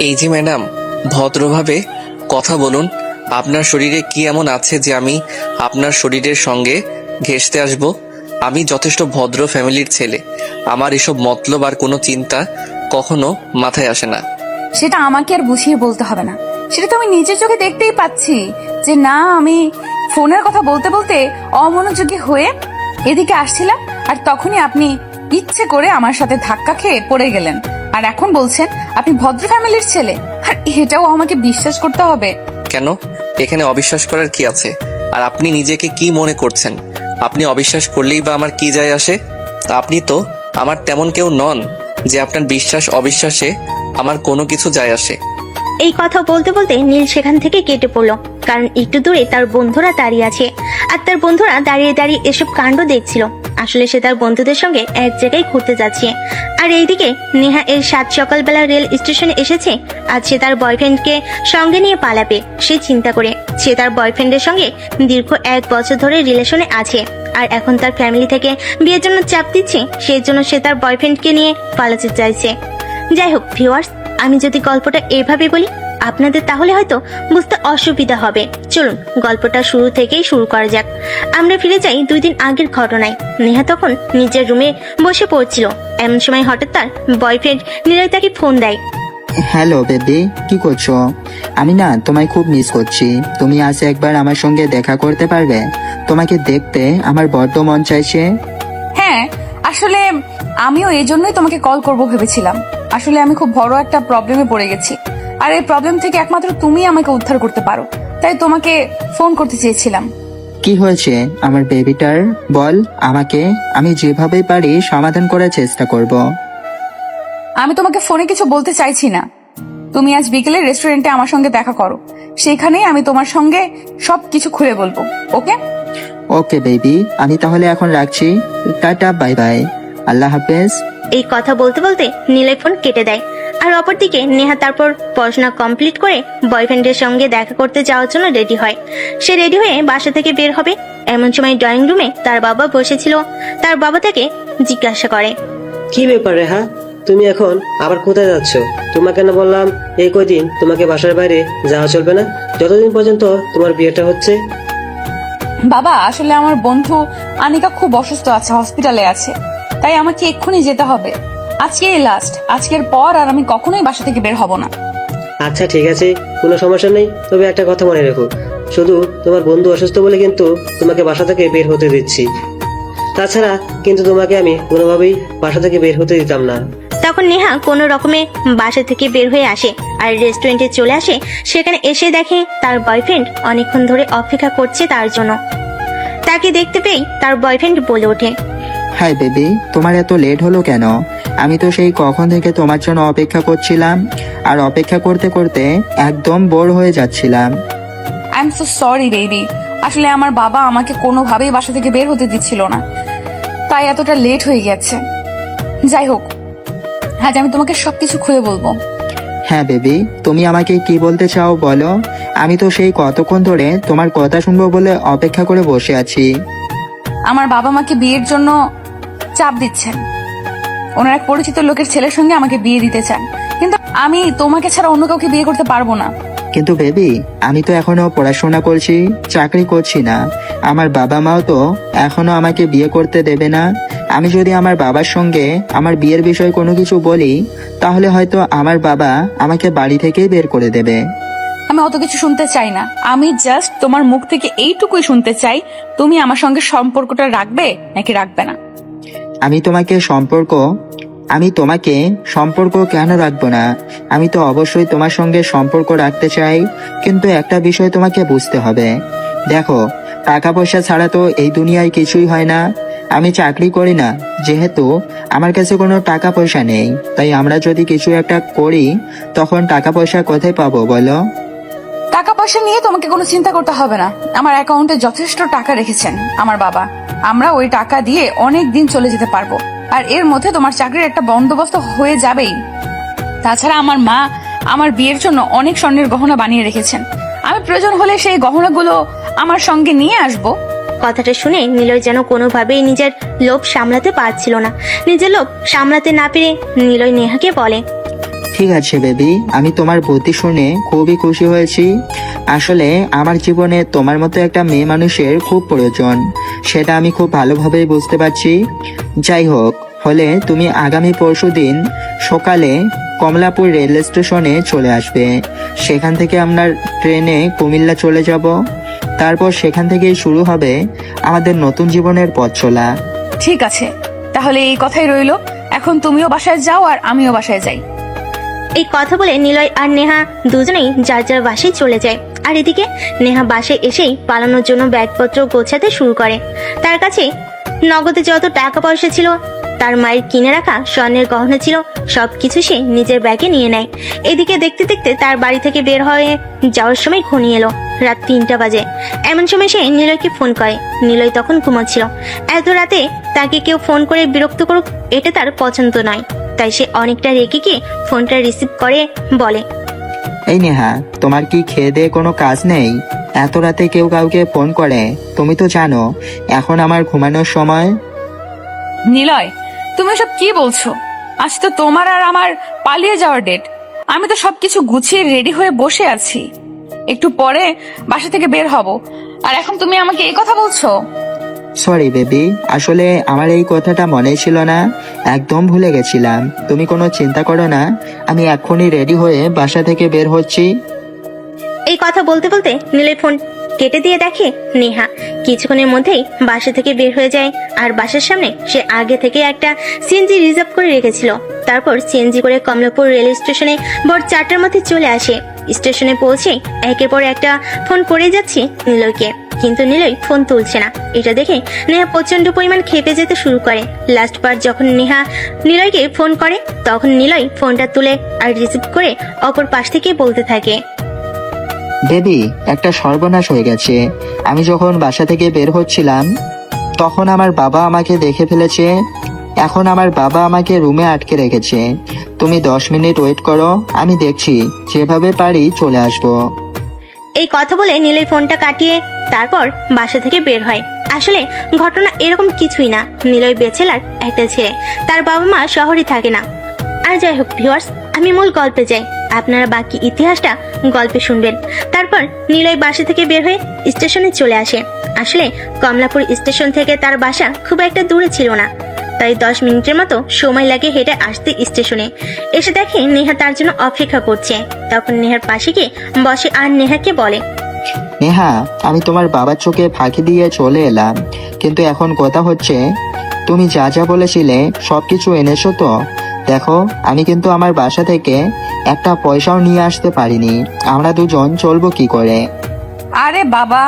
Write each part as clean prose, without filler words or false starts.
এই যে ম্যাডাম, ভদ্রভাবে কথা বলুন। আপনার শরীরে কি এমন আছে যে আমি আপনার শরীরের সঙ্গে ঘেঁষতে আসব? আমি যথেষ্ট ভদ্র ফ্যামিলির ছেলে। আমার এসব মতলব আর কোনো চিন্তা কখনো মাথায় আসে না। সেটা আমাকে আর বুঝিয়ে বলতে হবে না, সেটা তো আমি নিজের চোখে দেখতেই পাচ্ছি যে না, আমি ফোনের কথা বলতে বলতে অমনোযোগী হয়ে এদিকে আসছিলাম, আর তখনই আপনি ইচ্ছে করে আমার সাথে ধাক্কা খেয়ে পড়ে গেলেন। আর এখন বলছেন আপনি ভদ্র ফ্যামিলির ছেলে, আর এটাও আমাকে বিশ্বাস করতে হবে? কেন? এখানে অবিশ্বাস করার কি আছে? আর আপনি নিজেকে কি মনে করছেন? আপনি অবিশ্বাস করলেই বা আমার কি যায় আসে? আপনি তো আমার তেমন কেউ নন যে আপনার বিশ্বাস অবিশ্বাসে আমার কোনো কিছু যায় আসে। এই কথা বলতে বলতে নীল সেখান থেকে কেটে পড়লো, কারণ একটু দূরে তার বন্ধুরা দাঁড়িয়ে আছে, আর তার বন্ধুরা দাঁড়িয়ে দাঁড়িয়ে এসব কাণ্ড দেখছিল। আসলে সে তার বন্ধুদের সঙ্গে এক জায়গায় ঘুরতে যাচ্ছে। আর এইদিকে নেহা এর সাত সকালবেলা রেল স্টেশনে এসেছে। আজ সে তার বয়ফ্রেন্ডকে সঙ্গে নিয়ে পালাবে সে চিন্তা করে। সে তার বয়ফ্রেন্ডের সঙ্গে দীর্ঘ 1 বছর ধরে রিলেশনে আছে, আর এখন তার ফ্যামিলি থেকে বিয়ের জন্য চাপ দিচ্ছে, সেই জন্য সে তার বয়ফ্রেন্ডকে নিয়ে পালাতে চাইছে। যাই হোক ভিউয়ার্স, আমি যদি গল্পটা এভাবে বলি আপনাদের তাহলে হয়তো বুঝতে অসুবিধা হবে। চলুন গল্পটা শুরু থেকেই শুরু করা যাক। আমরা ফিরে যাই 2 দিন আগের ঘটনায়। নেহা তখন নিজের রুমে বসে পড়ছিল। এমন সময় হঠাৎ তার বয়ফ্রেন্ড নিলয় তাকে ফোন দেয়। হ্যালো বেবি, কি করছো? আমি না তোমায় খুব মিস করছি। তুমি আজ একবার আমার সঙ্গে দেখা করতে পারবে? তোমাকে দেখতে আমার বড্ড মন চাইছে। হ্যাঁ, আসলে আমিও এই জন্যই তোমাকে কল করব ভেবেছিলাম। আসলে আমি খুব বড় একটা প্রবলেমে পড়ে গেছি, আর এই প্রবলেম থেকে একমাত্র তুমি আমাকে উদ্ধার করতে পারো, তাই তোমাকে ফোন করতে চেয়েছিলাম। কি হয়েছে আমার বেবিটার? বল আমাকে, আমি যেভাবে পারি সমাধান করার চেষ্টা করব। আমি তোমাকে ফোনে কিছু বলতে চাইছি না। তুমি আজ বিকেলে রেস্টুরেন্টে আমার সঙ্গে দেখা করো, সেখানেই আমি তোমার সঙ্গে সবকিছু খুলে বলবো। ওকে? ওকে বেবি, আমি তাহলে এখন রাখছি। টাটা, বাই বাই, আল্লাহ হাফেজ। এই কথা বলতে বলতে নিলয় ফোন কেটে দেয়। আর অপরদিকে নেহা তারপর পড়াশোনা কমপ্লিট করে বয়ফ্রেন্ডের সঙ্গে দেখা করতে যাওয়ার জন্য রেডি হয়। সে রেডি হয়ে বাসা থেকে বের হবে। এমন সময় ড্রয়িং রুমে তার বাবা বসেছিল। তার বাবা তাকে জিজ্ঞাসা করে, কি ব্যাপার রেহা, তুমি এখন আবার কোথায় যাচ্ছ? তোমাকে না বললাম এই কয়দিন তোমাকে বাসার বাইরে যাওয়া চলবে না, যতদিন পর্যন্ত তোমার বিয়েটা হচ্ছে? বাবা, আসলে আমার বন্ধু আনিকা খুব অসুস্থ আছে, হসপিটালে আছে, তাই আমাকে এক্ষুনি যেতে হবে। আজকে এই লাস্ট, আজকের পর আর আমি কখনোই বাসা থেকে বের হব না। আচ্ছা ঠিক আছে, কোনো সমস্যা নেই। তবে একটা কথা মনে রেখো, শুধু তোমার বন্ধু অসুস্থ বলে কিন্তু তোমাকে বাসা থেকে বের হতে দিচ্ছি। তাছাড়া কিন্তু তোমাকে আমি কোনোভাবেই বাসা থেকে বের হতে দিতাম না। তখন নেহা কোনো রকমে বাসা থেকে বের হয়ে আসে আর রেস্টুরেন্টে চলে আসে। সেখানে এসে দেখে তার বয়ফ্রেন্ড অনেকক্ষণ ধরে অপেক্ষা করছে তার জন্য। তাকে দেখতে পেয়েই তার বয়ফ্রেন্ড বলে ওঠে, হাই বেবি, তোমার এত লেট হলো কেন? আমি তো সেই কখন থেকে তোমার জন্য অপেক্ষা করছিলাম, আর অপেক্ষা করতে করতে একদম বোর হয়ে যাচ্ছিলাম। I am so sorry baby, আসলে আমার বাবা আমাকে কোনোভাবেই বাসা থেকে বের হতে দিচ্ছিল না, তাই এতটা লেট হয়ে গেছে। যাই হোক, আজ আমি তোমাকে সবকিছু খুলে বলবো। হ্যাঁ বেবি, তুমি আমাকে কি বলতে চাও বলো। আমি তো সেই কতক্ষণ ধরে তোমার কথা শুনবো বলে অপেক্ষা করে বসে আছি। আমার বাবা মাকে বিয়ের জন্য চাপ দিচ্ছেন। ওনার এক পরিচিত লোকের ছেলের সঙ্গে আমাকে বিয়ে দিতে চান, কিন্তু আমি তোমাকে ছাড়া অন্য কাউকে বিয়ে করতে পারবো না। কিন্তু বেবি, আমি তো এখনো পড়াশোনা করছি, চাকরি করছি না। আমার বাবা মাও তো এখনো আমাকে বিয়ে করতে দেবে না। আমি যদি আমার বাবার সঙ্গে আমার বিয়ের বিষয়ে কোনো কিছু বলি, তাহলে হয়তো আমার বাবা আমাকে বাড়ি থেকেই বের করে দেবে। আমি অত কিছু শুনতে চাই না, আমি জাস্ট তোমার মুখ থেকে এইটুকুই শুনতে চাই, তুমি আমার সঙ্গে সম্পর্কটা রাখবে নাকি রাখবে না। আমি তোমাকে সম্পর্ক কেন রাখবো না? আমি তো অবশ্যই তোমার সঙ্গে সম্পর্ক রাখতে চাই, কিন্তু একটা বিষয় তোমাকে বুঝতে হবে। দেখো, টাকা পয়সা ছাড়া তো এই দুনিয়ায় কিছুই হয় না। আমি চাকরি করি না, যেহেতু আমার কাছে কোনো টাকা পয়সা নেই, তাই আমরা যদি কিছু একটা করি তখন টাকা পয়সা কোথায় পাবো বলো? টাকা পয়সা নিয়ে তোমাকে কোনো চিন্তা করতে হবে না। আমার অ্যাকাউন্টে যথেষ্ট টাকা রেখেছেন আমার বাবা, আমরা ওই টাকা দিয়ে অনেক দিন চলে যেতে পারবো, আর এর মধ্যে তোমার চাকরির একটা বন্দোবস্ত হয়ে যাবেই। তাছাড়া আমার মা আমার বিয়ের জন্য অনেক স্বর্ণের গহনা বানিয়ে রেখেছেন, আমি প্রয়োজন হলে সেই গহনাগুলো আমার সঙ্গে নিয়ে আসবো। কথাটা শুনে নিলয় যেন কোনোভাবেই নিজের লোভ সামলাতে পারছিল না। নিজের লোভ সামলাতে না পেরে নিলয় নেহাকে বলে, ঠিক আছে বেবি, আমি তোমার বুদ্ধি শুনে খুবই খুশি হয়েছি। আসলে আমার জীবনে তোমার মতো একটা মেয়ে মানুষের খুব প্রয়োজন, সেটা আমি খুব ভালোভাবেই বুঝতে পারছি। যাই হোক, হলে তুমি আগামী পরশুদিন সকালে কমলাপুর রেল স্টেশনে চলে আসবে। সেখান থেকে আমরা ট্রেনে কুমিল্লা চলে যাব। তারপর সেখান থেকেই শুরু হবে আমাদের নতুন জীবনের পথ চলা। ঠিক আছে, তাহলে এই কথাই রইলো। এখন তুমিও বাসায় যাও আর আমিও বাসায় যাই। এই কথা বলে নিলয় আর নেহা দুজনেই যার যার বাসায় চলে যায়। আর এদিকে নেহা বাসায় এসেই পালানোর জন্য ব্যাগপত্র গোছাতে শুরু করে। তার কাছে নগদে যত টাকা পয়সা ছিল, তার মায়ের কিনে রাখা স্বর্ণের গহনা ছিল, সবকিছু সে নিজের ব্যাগে নিয়ে নেয়। এদিকে দেখতে দেখতে তার বাড়ি থেকে বের হয়ে যাওয়ার সময় ঘনিয়ে এলো রাত 3টা বাজে। এমন সময় সে নিলয়কে ফোন করে। নিলয় তখন ঘুমাচ্ছিল। এত রাতে তাকে কেউ ফোন করে বিরক্ত করুক, এটা তার পছন্দ নয়। তাই সে অনেকটা রেগে গিয়ে ফোনটা রিসিভ করে বলে, এই নেহা, তোমার কি খেয়ে দিয়ে কোনো কাজ নেই? এত রাতে কেউ কাউকে ফোন করে? তুমি তো জানো এখন আমার ঘুমানোর সময়। নিলয়, তুমি সব কি বলছো? আজ তো তোমার আর আমার পালিয়ে যাওয়ার ডেট। আমি তো সবকিছু গুছিয়ে রেডি হয়ে বসে আছি, একটু পরে বাসা থেকে বের হব। আর এখন তুমি আমাকে এই কথা বলছো? সরি বেবি, আসলে আমার এই কথাটা মনে ছিল না, একদম ভুলে গেছিলাম। তুমি কোনো চিন্তা করো না, আমি এক্ষুনি রেডি হয়ে বাসা থেকে বের হচ্ছি। এই কথা বলতে বলতে নিলয় ফোন কেটে দিয়ে দেখে নেহা কিছুক্ষণের মধ্যেই বাসা থেকে বের হয়ে যায়। আর বাসার সামনে সে আগে থেকে একটা সিএনজি রিজার্ভ করে রেখেছিল। তারপর সিএনজি করে কমলাপুর রেল স্টেশনে ভোর 4টার মধ্যে চলে আসে। স্টেশনে পৌঁছে একের পর একটা ফোন করে যাচ্ছে নিলয়কে, কিন্তু নিলয় ফোন তুলছে না। এটা দেখে নেহা প্রচন্ড পরিমাণ খেপে যেতে শুরু করে। লাস্ট বার যখন নেহা নিলয়কে ফোন করে, তখন নিলয় ফোনটা তুলে আর রিসিভ করে অপর পাশ থেকে বলতে থাকে, বেবি, একটা সর্বনাশ হয়ে গেছে। আমি যখন বাসা থেকে বের হচ্ছিলাম তখন আমার বাবা আমাকে দেখে ফেলেছে। এখন আমার বাবা আমাকে রুমে আটকে রেখেছে। তুমি 10 মিনিট ওয়েট করো, আমি দেখছি, যেভাবে পারি চলে আসবো। এই কথা বলে নিলয় ফোনটা কাটিয়ে তারপর বাসা থেকে বের হয়। আসলে ঘটনা এরকম কিছুই না। নিলয় বেচেলার একটা ছেলে, তার বাবা মা শহরে থাকে না। আর যাই হোক ভিউয়ার্স, আমি মূল গল্পে যাই, আপনারা বাকি ইতিহাসটা গল্পে শুনবেন। তারপর নিলয় বাসা থেকে বের হয়ে স্টেশনে চলে আসে। আসলে কমলাপুর স্টেশন থেকে তার বাসা খুব একটা দূরে ছিল না, তাই 10 মিনিটের মতো সময় লাগে হেঁটে আসতে স্টেশনে। এসে দেখে নেহা তার জন্য অপেক্ষা করছে। তখন নেহার পাশে গিয়ে বসে আর নেহাকে বলে, নেহা, আমি তোমার বাবার চোখে ফাঁকি দিয়ে চলে এলাম, কিন্তু এখন কথা হচ্ছে তুমি যা যা বলেছিলে সবকিছু এনেছো তো? দেখো, আমি কিন্তু আমার বাসা থেকে একটা পয়সাও নিয়ে আসতে পারিনি। আমরা দুজন চলবো কি করে? আরে বাবা,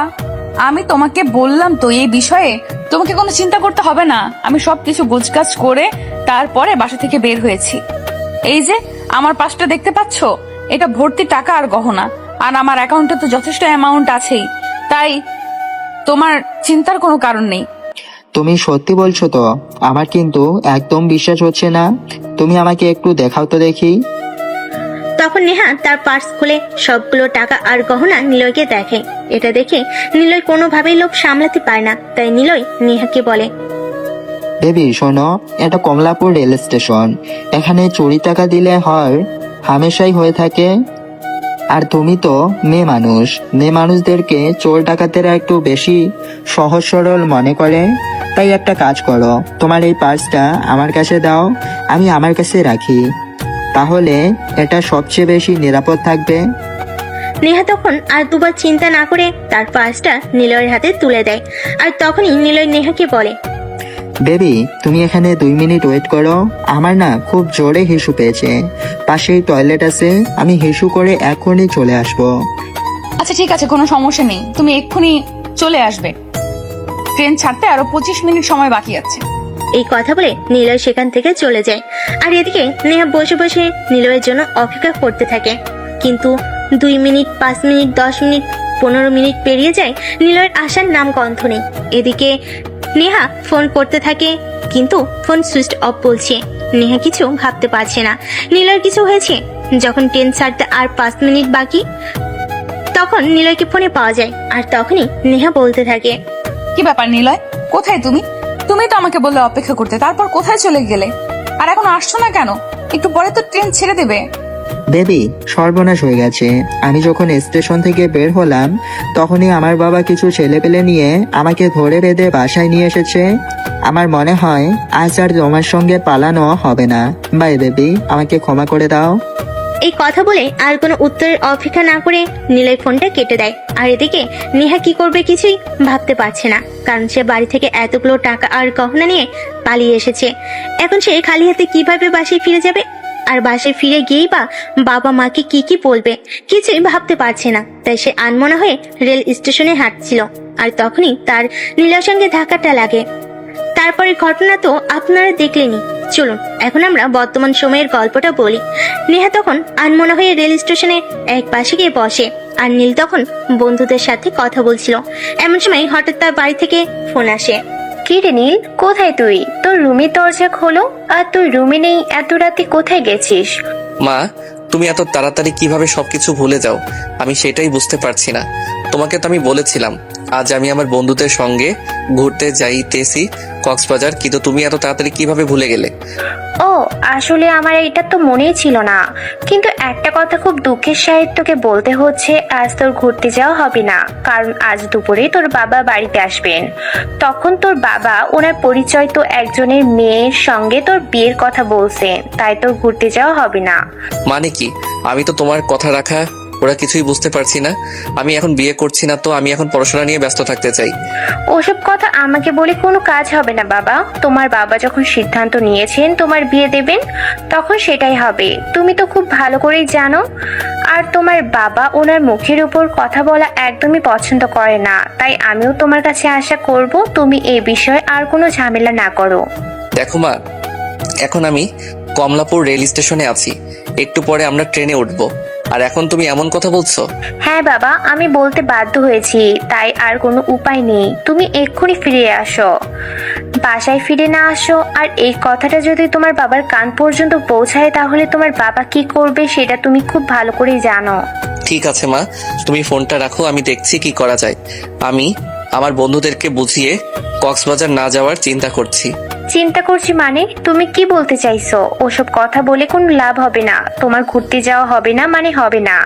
আমি তোমাকে বললাম তো এই বিষয়ে তোমাকে কোনো চিন্তা করতে হবে না। আমি সবকিছু গোছগাছ করে তারপরে বাসা থেকে বের হয়েছি। এই যে আমার পাশটা দেখতে পাচ্ছ, এটা ভর্তি টাকা আর গহনা। আর আমার অ্যাকাউন্টে তো যথেষ্ট অ্যামাউন্ট আছেই, তাই তোমার চিন্তার কোনো কারণ নেই। তুমি সত্যি বলছো তো? আমার কিন্তু একদম বিশ্বাস হচ্ছে না। তুমি আমাকে একটু দেখাও তো দেখি। তখন নেহা তার পার্স খুলে সবগুলো টাকা আর গহনা নিলয়কে দেখে। এটা দেখে নিলয় কোনোভাবেই লোভ সামলাতে পারে না, তাই নিলয় নেহাকে বলে, বেবি শোনো, এটা কমলাপুর রেল স্টেশন। এখানে চুরি টাকা দিলে হয় হামেশাই হয়ে থাকে। আর তুমি তো মেয়ে মানুষ, মেয়ে মানুষদেরকে চোর ডাকাতেরা একটু বেশি সহজ সরল মনে করে। তাই একটা কাজ করো, তোমার এই পার্সটা আমার কাছে দাও, আমি আমার কাছে রাখি, তাহলে এটা সবচেয়ে বেশি নিরাপদ থাকবে। নেহা তখন আর দুবার চিন্তা না করে তার পার্সটা নিলয়ের হাতে তুলে দেয়। আর তখনই নিলয় নেহাকে বলে, বেবি, তুমি এখানে 2 মিনিট ওয়েট করো, আমার না খুব জোরে হিসু পেয়েছে। পাশেই টয়লেট আছে, আমি হিসু করে এখনই চলে আসবো। আচ্ছা ঠিক আছে, কোনো সমস্যা নেই, তুমি এক্ষুনি চলে আসবে। ট্রেন ছাড়তে আরো 25 মিনিট সময় বাকি আছে। এই কথা বলে নিলয় সেখান থেকে চলে যায়। আর এদিকে নেহা বসে বসে নিলয়ের জন্য অপেক্ষা করতে থাকে। কিন্তু 2 মিনিট, 5 মিনিট, 10 মিনিট, 15 মিনিট পেরিয়ে যায়, নিলয়ের আসার নাম গন্ধ নেই। এদিকে নেহা ফোন করতে থাকে, কিন্তু ফোন সুইচ অফ বলছে। নেহা কিছু ভাবতে পারছে না নিলয়ের কিছু হয়েছে। যখন ট্রেন ছাড়তে আর 5 মিনিট বাকি, তখন নিলয়কে ফোনে পাওয়া যায়। আর তখনই নেহা বলতে থাকে, কি ব্যাপার নিলয়, কোথায় তুমি? তুমি তো আমাকে বললে অপেক্ষা করতে, তারপর কোথায় চলে গেলে? আর এখন আসছো না কেন? একটু পরে তো ট্রেন ছেড়ে দেবে। বেবি, সর্বনাশ হয়ে গেছে। আমি যখন স্টেশন থেকে বের হলাম তখনই আমার বাবা কিছু ছেলেপেলে নিয়ে আমাকে ধরে বেঁধে বাসায় নিয়ে এসেছে। আমার মনে হয় আজ আর তোমার সঙ্গে পালানো হবে না। বাই বেবি, আমাকে ক্ষমা করে দাও। এই কথা বলে আর কোনো উত্তরের অপেক্ষা না করে নীলের ফোনটা কেটে দেয়। আর এদিকে নেহা কি করবে কিছুই ভাবতে পারছে না, কারণ সে বাড়ি থেকে এতগুলো টাকা আর গহনা নিয়ে পালিয়ে এসেছে। এখন সে খালি হাতে কিভাবে বাসায় ফিরে যাবে? আর বাসায় ফিরে গিয়েই বা বাবা মাকে কি বলবে কিছুই ভাবতে পারছে না। তাই সে আনমনা হয়ে রেল স্টেশনে হাঁটছিল, আর তখনই তার নীলার সঙ্গে ধাক্কাটা লাগে। তারপরে ঘটনা তো আপনারা দেখলেনই। চলুন এখন আমরা বর্তমান সময়ের গল্পটা বলি। নেহা তখন আনমনা হয়ে রেল স্টেশনে এক পাশে গিয়ে বসে, আর নীল তখন বন্ধুদের সাথে কথা বলছিল। এমন সময় হঠাৎ তার বাড়ি থেকে ফোন আসে। কি রে নীল, কোথায় তুই? তোর রুমে দরজা খোলো। আর তুই রুমে নেই, এত রাতে কোথায় গেছিস? মা, তুমি এত তাড়াতাড়ি কিভাবে সবকিছু ভুলে যাও আমি সেটাই বুঝতে পারছি না। তোমাকে তো আমি বলেছিলাম আজ আমি আমার বন্ধুদের সঙ্গে ঘুরতে যাইতেছি কক্সবাজার, কিন্তু তুমি এত তাড়াতাড়ি কিভাবে ভুলে গেলে? ও, আসলে আমার এটা তো মনেই ছিল না। কিন্তু একটা কথা খুব দুঃখের সাথে তোকে বলতে হচ্ছে, আজ তোর ঘুরতে যাওয়া হবে না, কারণ আজ দুপুরে তোর বাবা বাড়িতে আসবেন। তখন তোর বাবা ওনার পরিচয় তো একজনের মেয়ের সঙ্গে তোর বিয়ের কথা বলছে, তাই তোর ঘুরতে যাওয়া হবে না। মানে কি? আমি তো তোমার কথা রাখা ওরা কিছুই বুঝতে পারছি না। আমি এখন বিয়ে করছি না, তো আমি এখন পড়াশোনা নিয়ে ব্যস্ত থাকতে চাই। ওসব কথা আমাকে বলে কোনো কাজ হবে না বাবা। তোমার বাবা যখন সিদ্ধান্ত নিয়েছেন তোমার বিয়ে দেবেন, তখন সেটাই হবে। তুমি তো খুব ভালো করেই জানো। আর তোমার বাবা ওনার মুখের উপর কথা বলা একদমই পছন্দ করে না, তাই আমিও তোমার কাছে আশা করব তুমি এই বিষয়ে আর কোনো ঝামেলা না করো। দেখো মা, এখন আমি কমলাপুর রেল স্টেশনে আছি, একটু পরে আমরা ট্রেনে উঠবো, আর এখন তুমি এমন কথা বলছো? হ্যাঁ বাবা, আমি বলতে বাধ্য হয়েছি, তাই আর কোনো উপায় নেই। তুমি এক্ষুনি ফিরে আসো। বাসায় ফিরে না আসো আর এই কথাটা যদি তোমার বাবার কান পর্যন্ত পৌঁছায়, তাহলে তোমার বাবা কি করবে সেটা তুমি খুব ভালো করেই জানো। ঠিক আছে মা, তুমি ফোনটা রাখো, আমি দেখছি কি করা যায়। আমি আমার বন্ধুদেরকে বুঝিয়ে কক্সবাজার না যাওয়ার চিন্তা করছি। চিন্তা করছি মানে? তুমি কি বলতে চাইছো? ওসব কথা বলে কোনো লাভ হবে না। তোমার ঘুরতে যাওয়া হবে না মানে হবে না।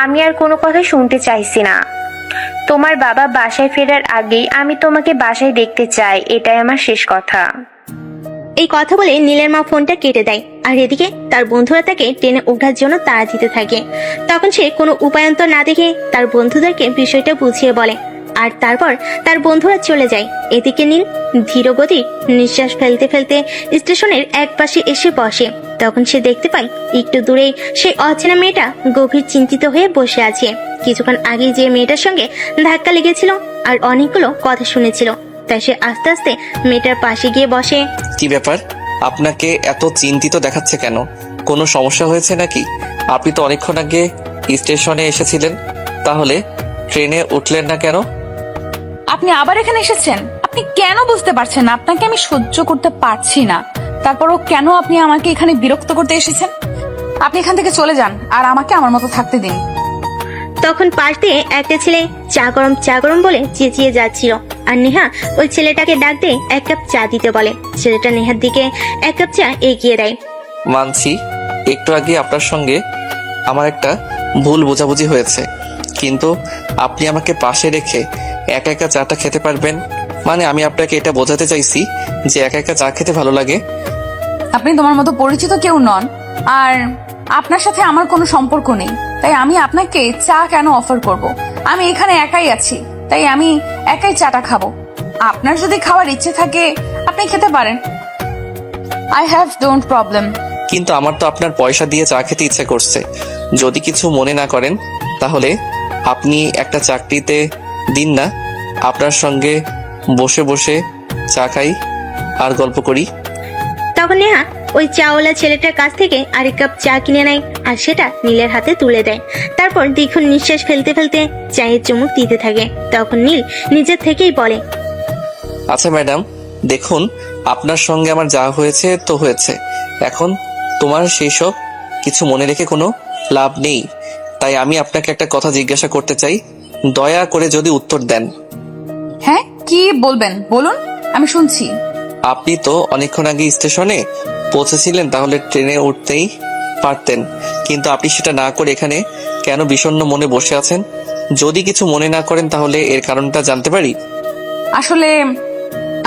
আমি আর কোনো কথা শুনতে চাইছি না। তোমার বাবা বাসায় ফেরার আগেই আমি তোমাকে বাসায় দেখতে চাই, এটাই আমার শেষ কথা। এই কথা বলে নীলের মা ফোনটা কেটে দেয়। আর এদিকে তার বন্ধুরা তাকে ট্রেনে ওঠার জন্য তাড়া দিতে থাকে। তখন সে কোনো উপায়ন্তর না দেখে তার বন্ধুদেরকে বিষয়টা বুঝিয়ে বলে, আর তারপর তার বন্ধুরা চলে যায়। এদিকে নীল ধীরগতি নিঃশ্বাস ফেলতে ফেলতে স্টেশনের এক পাশে এসে বসে। তখন সে দেখতে পায় একটু দূরেই সেই অচেনা মেয়েটা গভীর চিন্তিত হয়ে বসে আছে। কিছুক্ষণ আগে যে মেয়েটার সঙ্গে ধাক্কা লেগেছিল আর অনেকগুলো কথা শুনেছিল, তাই সে আস্তে আস্তে মেয়েটার পাশে গিয়ে বসে। কি ব্যাপার, আপনাকে এত চিন্তিত দেখাচ্ছে কেন? কোনো সমস্যা হয়েছে নাকি? আপনি তো অনেকক্ষণ আগে স্টেশনে এসেছিলেন, তাহলে ট্রেনে উঠলেন না কেন? আপনি আবার এখানে এসেছেন? আপনি কেন বুঝতে পারছেন না? আপনাকে আমি সহ্য করতে পারছি না, তারপরও কেন আপনি আমাকে এখানে বিরক্ত করতে এসেছেন? আপনি এখান থেকে চলে যান আর আমাকে আমার মতো থাকতে দিন। তখন পাশ দিয়ে একটা ছেলে চা গরম বলে চেঁচিয়ে যাচ্ছিল, আর নেহা ওই ছেলেটাকে ডাক দিয়ে এক কাপ চা দিতে বলে। ছেলেটা নেহার দিকে এক কাপ চা এগিয়ে দেয়। মানছি, একটু আগে আপনার সঙ্গে আমার একটা ভুল বোঝাবুঝি হয়েছে, কিন্তু আপনি আমাকে পাশে রেখে একা একা চাটা খেতে পারবেন? মানে আমি আপনাকে এটা বোঝাতে চাইছি যে একা একা চা খেতে ভালো লাগে। আপনি তোমার মতো পরিচিত কেউ নন, আর আপনার সাথে আমার কোনো সম্পর্ক নেই, তাই আমি আপনাকে চা কেন অফার করব? আমি এখানে একাই আছি, তাই আমি একাই চাটা খাবো। আপনার যদি খাওয়ার ইচ্ছে থাকে আপনি খেতে পারেন। I have don't problem. কিন্তু আমার তো আপনার পয়সা দিয়ে চা খেতে ইচ্ছে করছে। যদি কিছু মনে না করেন তাহলে আপনি একটা চাকরিতে দিন না, আপনার সঙ্গে বসে বসে চা খাই আর গল্প করি। তখন নেহা ওই চাওয়ালা ছেলেটার কাছ থেকে আরেক কাপ চা কিনে নেয় আর সেটা নীলের হাতে তুলে দেয়। তারপর দীর্ঘ নিঃশ্বাস ফেলতে ফেলতে চায়ের চুমুক দিতে থাকে। তখন নীল নিজের থেকেই বলে, আচ্ছা ম্যাডাম, দেখুন আপনার সঙ্গে আমার যা হয়েছে তো হয়েছে, এখন তোমার সেই সব কিছু মনে রেখে কোনো লাভ নেই। তাই আমি আপনাকে একটা কথা জিজ্ঞাসা করতে চাই, দয়া করে যদি উত্তর দেন। হ্যাঁ, কি বলবেন বলুন, আমি শুনছি। আপনি তো অনেকক্ষণ আগে স্টেশনে পৌঁছেছিলেন, তাহলে ট্রেনে উঠতেই পারতেন, কিন্তু আপনি সেটা না করে এখানে কেন বিষণ্ণ মনে বসে আছেন? যদি কিছু মনে না করেন তাহলে এর কারণটা জানতে পারি? আসলে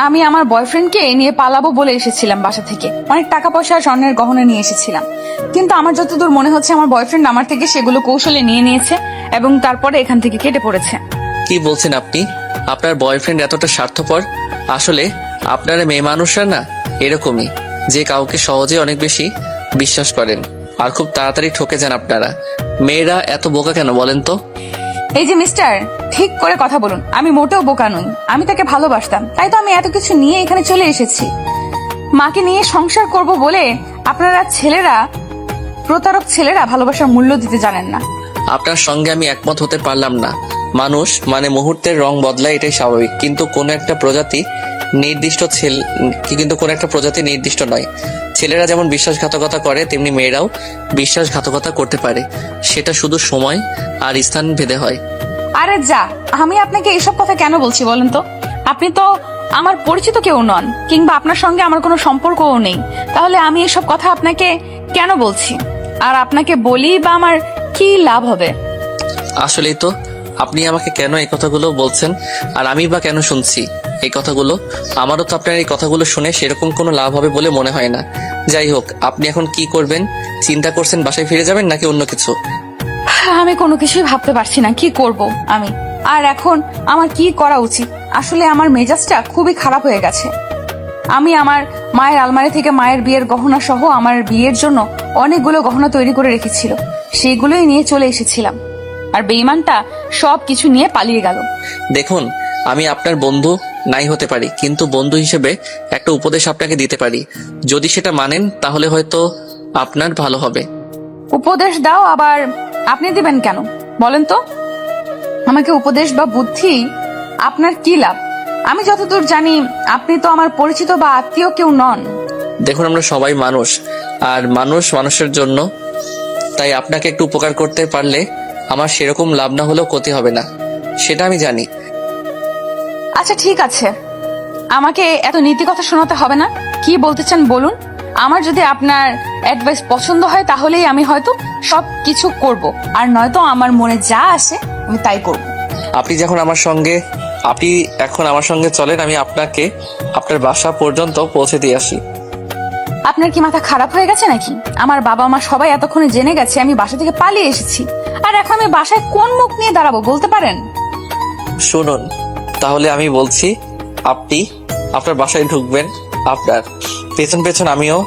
আমি আমার বয়ফ্রেন্ডকে নিয়ে পালাবো বলে এসেছিলাম বাসা থেকে। অনেক টাকা পয়সা আর স্বর্ণের গহনা নিয়ে এসেছিলাম, কিন্তু আমার যতদূর মনে হচ্ছে আমার বয়ফ্রেন্ড আমার থেকে সেগুলো কৌশলে নিয়ে নিয়েছে এবং তারপরে এখান থেকে কেটে পড়েছে। কি বলছেন আপনি? আপনার বয়ফ্রেন্ড এতটা স্বার্থপর? আসলে আপনারা মেয়ে মানুষরা না এরকমই, যে কাউকে সহজে অনেক বেশি বিশ্বাস করেন আর খুব তাড়াতাড়ি ঠকে যান আপনারা। মেয়েরা এত বোকা কেন বলেন তো? এই যে মিস্টার, ঠিক করে কথা বলুন। আমি মোটেও বোকা নই, আমি তাকে ভালোবাসতাম, তাই তো আমি এত কিছু নিয়ে এখানে চলে এসেছি। মাকে নিয়ে সংসার করব বলে আপনারা ছেলেরা, প্রতারক ছেলেরা ভালোবাসার মূল্য দিতে জানেন না। আপনার সঙ্গে আমি একমত হতে পারলাম না। মানুষ মানে মুহূর্তের রং বদলায়, এটাই স্বাভাবিক, কিন্তু কোনো একটা প্রজাতি নির্দিষ্ট নয়। ছেলেরা যেমন বিশ্বাসঘাতকতা করে তেমনি মেয়েরাও বিশ্বাসঘাতকতা করতে পারে, সেটা শুধু সময় আর স্থান ভেদে হয়। আরে যা, আমি আপনাকে এইসব কথা কেন বলছি বলেন তো? আপনি তো আমার পরিচিত কেউ নন, কিংবা আপনার সঙ্গে আমার কোনো সম্পর্কও নেই, তাহলে আমি এসব কথা আপনাকে কেন বলছি? আর আপনাকে বলি বা আমার কি লাভ হবে? আসলেই তো, আপনি আমাকে কেন এই কথাগুলো বলছেন আর আমি বা কেন শুনছি এই কথাগুলো? আমারও তো আপনার এই কথাগুলো শুনে সেরকম কোনো লাভ হবে বলে মনে হয় না। যাই হোক, আপনি এখন কি করবেন চিন্তা করছেন? বাসায় ফিরে যাবেন নাকি অন্য কিছু? আমি কোনো কিছুই ভাবতে পারছি না কি করব আমি, আর এখন আমার কি করা উচিত। আসলে আমার মেজাজটা খুবই খারাপ হয়ে গেছে। আমি আমার মায়ের আলমারি থেকে মায়ের বিয়ের গহনা সহ আমার বিয়ের জন্য অনেকগুলো গহনা তৈরি করে রেখেছিল, সেগুলোই নিয়ে চলে এসেছিলাম, আর বেঈমানটা সব কিছু নিয়ে পালিয়ে গেল। দেখুন, আমি আপনার বন্ধু নাই হতে পারি, কিন্তু বন্ধু হিসেবে একটা উপদেশ আপনাকে দিতে পারি। যদি সেটা মানেন তাহলে হয়তো আপনার ভালো হবে। উপদেশ দাও, আবার আপনি দিবেন কেন বলেন তো? আমাকে উপদেশ বা বুদ্ধি আপনার কি লাভ? আমি যতদূর জানি আপনি তো আমার পরিচিত বা আত্মীয় কেউ নন। দেখুন, আমরা সবাই মানুষ, আর মানুষ মানুষের জন্য, তাই আপনাকে একটু উপকার করতে পারলে আমার সেরকম লাভ না হলেও ক্ষতি হবে না, সেটা আমি জানি। আচ্ছা ঠিক আছে, আমাকে এত নীতি কথা শোনাতে হবে না। কি বলতে চান বলুন। আমার যদি আপনার অ্যাডভাইস পছন্দ হয় তাহলেই আমি হয়তো সব কিছু করব, আর নয়তো আমার মনে যা আসে আমি তাই করব। আপনি এখন আমার সঙ্গে চলেন, আমি আপনাকে আপনার বাসা পর্যন্ত পৌঁছে দিয়ে আসি। আপনার কি মাথা খারাপ হয়ে গেছে নাকি? আমার বাবা মা সবাই এতক্ষণে জেনে গেছে আমি বাসা থেকে পালিয়ে এসেছি, আর এখন আমি বাসায় কোন মুখ নিয়ে দাঁড়াবো বলতে পারেন? শুনুন, তাহলে আমি বলছি, আপনি আপনার বাসায় ঢুকবেন, আপনার পেছন পেছন আমিও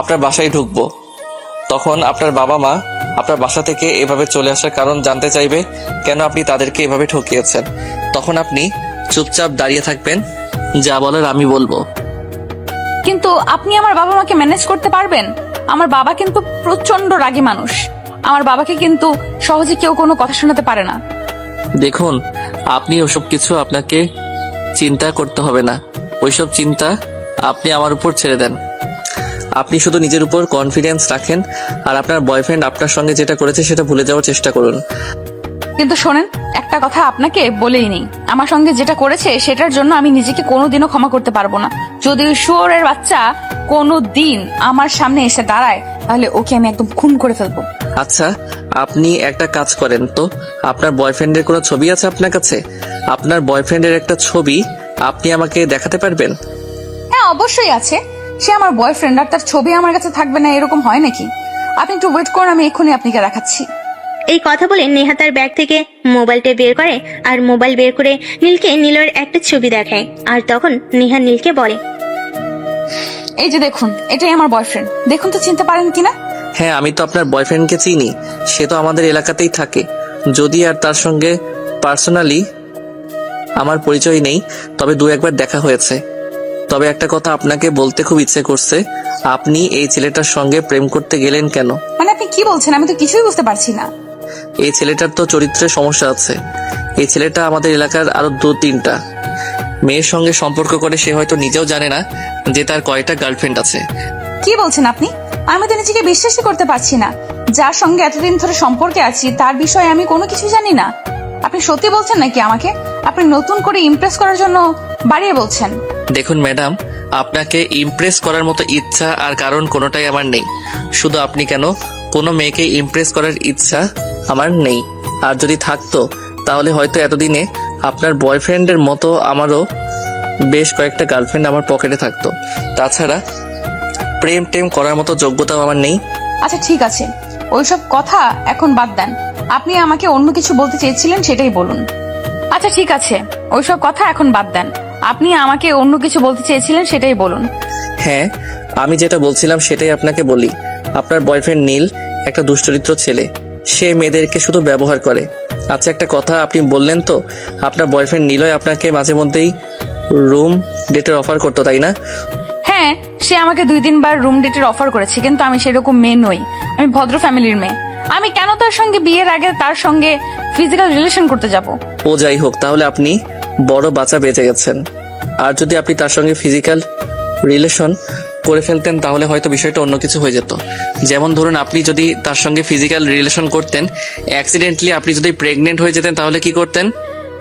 আপনার বাসায় ঢুকবো। তখন আপনার বাবা মা আপনার বাসা থেকে এভাবে চলে আসার কারণ জানতে চাইবে, কেন আপনি তাদেরকে এভাবে ঠকিয়েছেন। তখন আপনি চুপচাপ দাঁড়িয়ে থাকবেন, যা বলার আমি বলবো। কিন্তু আপনি আমার বাবা মাকে ম্যানেজ করতে পারবেন? আমার বাবা কিন্তু প্রচন্ড রাগী মানুষ, আমার বাবাকে কিন্তু সহজে কেউ কোনো কথা শোনাতে পারে না। দেখুন, আপনি ওসব কিছু আপনাকে চিন্তা করতে হবে না, ওইসব চিন্তা আপনি আমার উপর ছেড়ে দেন। আপনি শুধু নিজের উপর কনফিডেন্স রাখেন, আর আপনার বয়ফ্রেন্ড আপনার সঙ্গে যেটা করেছে সেটা ভুলে যাওয়ার চেষ্টা করুন। কিন্তু শোনেন, একটা কথা আপনাকে বলেই নেই, আমার সঙ্গে যেটা করেছে সেটার জন্য আমি নিজেকে কোনোদিনও ক্ষমা করতে পারবো না। যদি ওই শুয়োরের বাচ্চা কোনোদিন আমার সামনে এসে দাঁড়ায় তাহলে ওকে আমি একদম খুন করে ফেলবো। আচ্ছা, আপনি একটা কাজ করেন তো, আপনার বয়ফ্রেন্ডের কোনো ছবি আছে আপনার কাছে? আপনার বয়ফ্রেন্ডের একটা ছবি আপনি আমাকে দেখাতে পারবেন? হ্যাঁ অবশ্যই আছে, সে আমার বয়ফ্রেন্ড আর তার ছবি আমার কাছে থাকবে না এরকম হয় নাকি? আপনি একটু ওয়েট করুন, আমি এক্ষুনি আপনাকে দেখাচ্ছি। এই কথা বলে নেহা তার ব্যাগ থেকে মোবাইলটা বের করে আর মোবাইল বের করে নীলকে নীলের একটা ছবি দেখায়। আর তখন নেহা নীলকে বলে, এই যে দেখুন, এটাই আমার বয়ফ্রেন্ড, দেখুন তো চিনতে পারেন কিনা? হ্যাঁ, আমি তো আপনার বয়ফ্রেন্ডকে চিনি, সে তো আমাদের এলাকাতেই থাকে। যদি আর তার সঙ্গে পার্সোনালি আমার পরিচয় নেই, তবে দু একবার দেখা হয়েছে। তবে একটা কথা আপনাকে বলতে খুব ইচ্ছে করছে, আপনি এই ছেলেটার সঙ্গে প্রেম করতে গেলেন কেন? মানে আপনি কি বলছেন? আমি তো কিছুই বুঝতে পারছি না। এই ছেলেটার তো চরিত্রের সমস্যা আছে। এই ছেলেটা আমাদের এলাকার আরো 2-3টা মেয়ের সঙ্গে সম্পর্ক করে, সে হয়তো নিজেও জানে না যে তার কয়টা গার্লফ্রেন্ড আছে। কি বলছেন আপনি? আমি তো নিজেকে বিশ্বাসই করতে পারছি না। যার সঙ্গে এতদিন ধরে সম্পর্কে আছি তার বিষয়ে আমি কোনো কিছু জানি না। আপনি সত্যি বলছেন নাকি আমাকে? আপনি নতুন করে ইমপ্রেস করার জন্য বাড়িয়ে বলছেন? দেখুন ম্যাডাম, আপনাকে ইমপ্রেস করার মতো ইচ্ছা আর কারণ কোনোটাই আমার নেই। শুধু আপনি কেন, কোনো মেয়েকে ইমপ্রেস করার ইচ্ছা আমার নেই। আর যদি থাকতো তাহলে হয়তো এতদিনে আপনার বয়ফ্রেন্ডের মতো আমারও বেশ কয়েকটা গার্লফ্রেন্ড আমার পকেটে থাকতো। তাছাড়া প্রেম টেম করার মতো যোগ্যতাও আমার নেই। আচ্ছা ঠিক আছে, ওইসব কথা এখন বাদ দেন। আপনি আমাকে অন্য কিছু বলতে চেয়েছিলেন, সেটাই বলুন। আচ্ছা ঠিক আছে, ওইসব কথা এখন বাদ দেন। আপনি আমাকে অন্য কিছু বলতে চেয়েছিলেন, সেটাই বলুন। হ্যাঁ, আমি যেটা বলছিলাম সেটাই আপনাকে বলি। আপনার বয়ফ্রেন্ড নীল একটা দুশ্চরিত্র ছেলে। সে মেয়েদেরকে শুধু ব্যবহার করে। আচ্ছা একটা কথা, আপনি বললেন তো আপনার বয়ফ্রেন্ড নীলই আপনাকে মাঝে মধ্যেই রুম ডেটের অফার করতো, তাই না? হ্যাঁ, সে আমাকে 2-3 বার রুম ডেটের অফার করেছে, কিন্তু আমি সেরকম মেয়ে নই। আমি ভদ্র ফ্যামিলির মেয়ে। আমি কেন তার সঙ্গে বিয়ের আগে তার সঙ্গে ফিজিক্যাল রিলেশন করতে যাব? ও যাই হোক, তাহলে আপনি বড় বাঁচা বেঁচে গেছেন। আর যদি আপনি তার সঙ্গে ফিজিক্যাল রিলেশন করে ফেলতেন তাহলে হয়তো বিষয়টা অন্য কিছু হয়ে যেত। যেমন ধরুন, আপনি যদি তার সঙ্গে ফিজিক্যাল রিলেশন করতেন, অ্যাক্সিডেন্টলি আপনি যদি প্রেগনেন্ট হয়ে যেতেন তাহলে কি করতেন?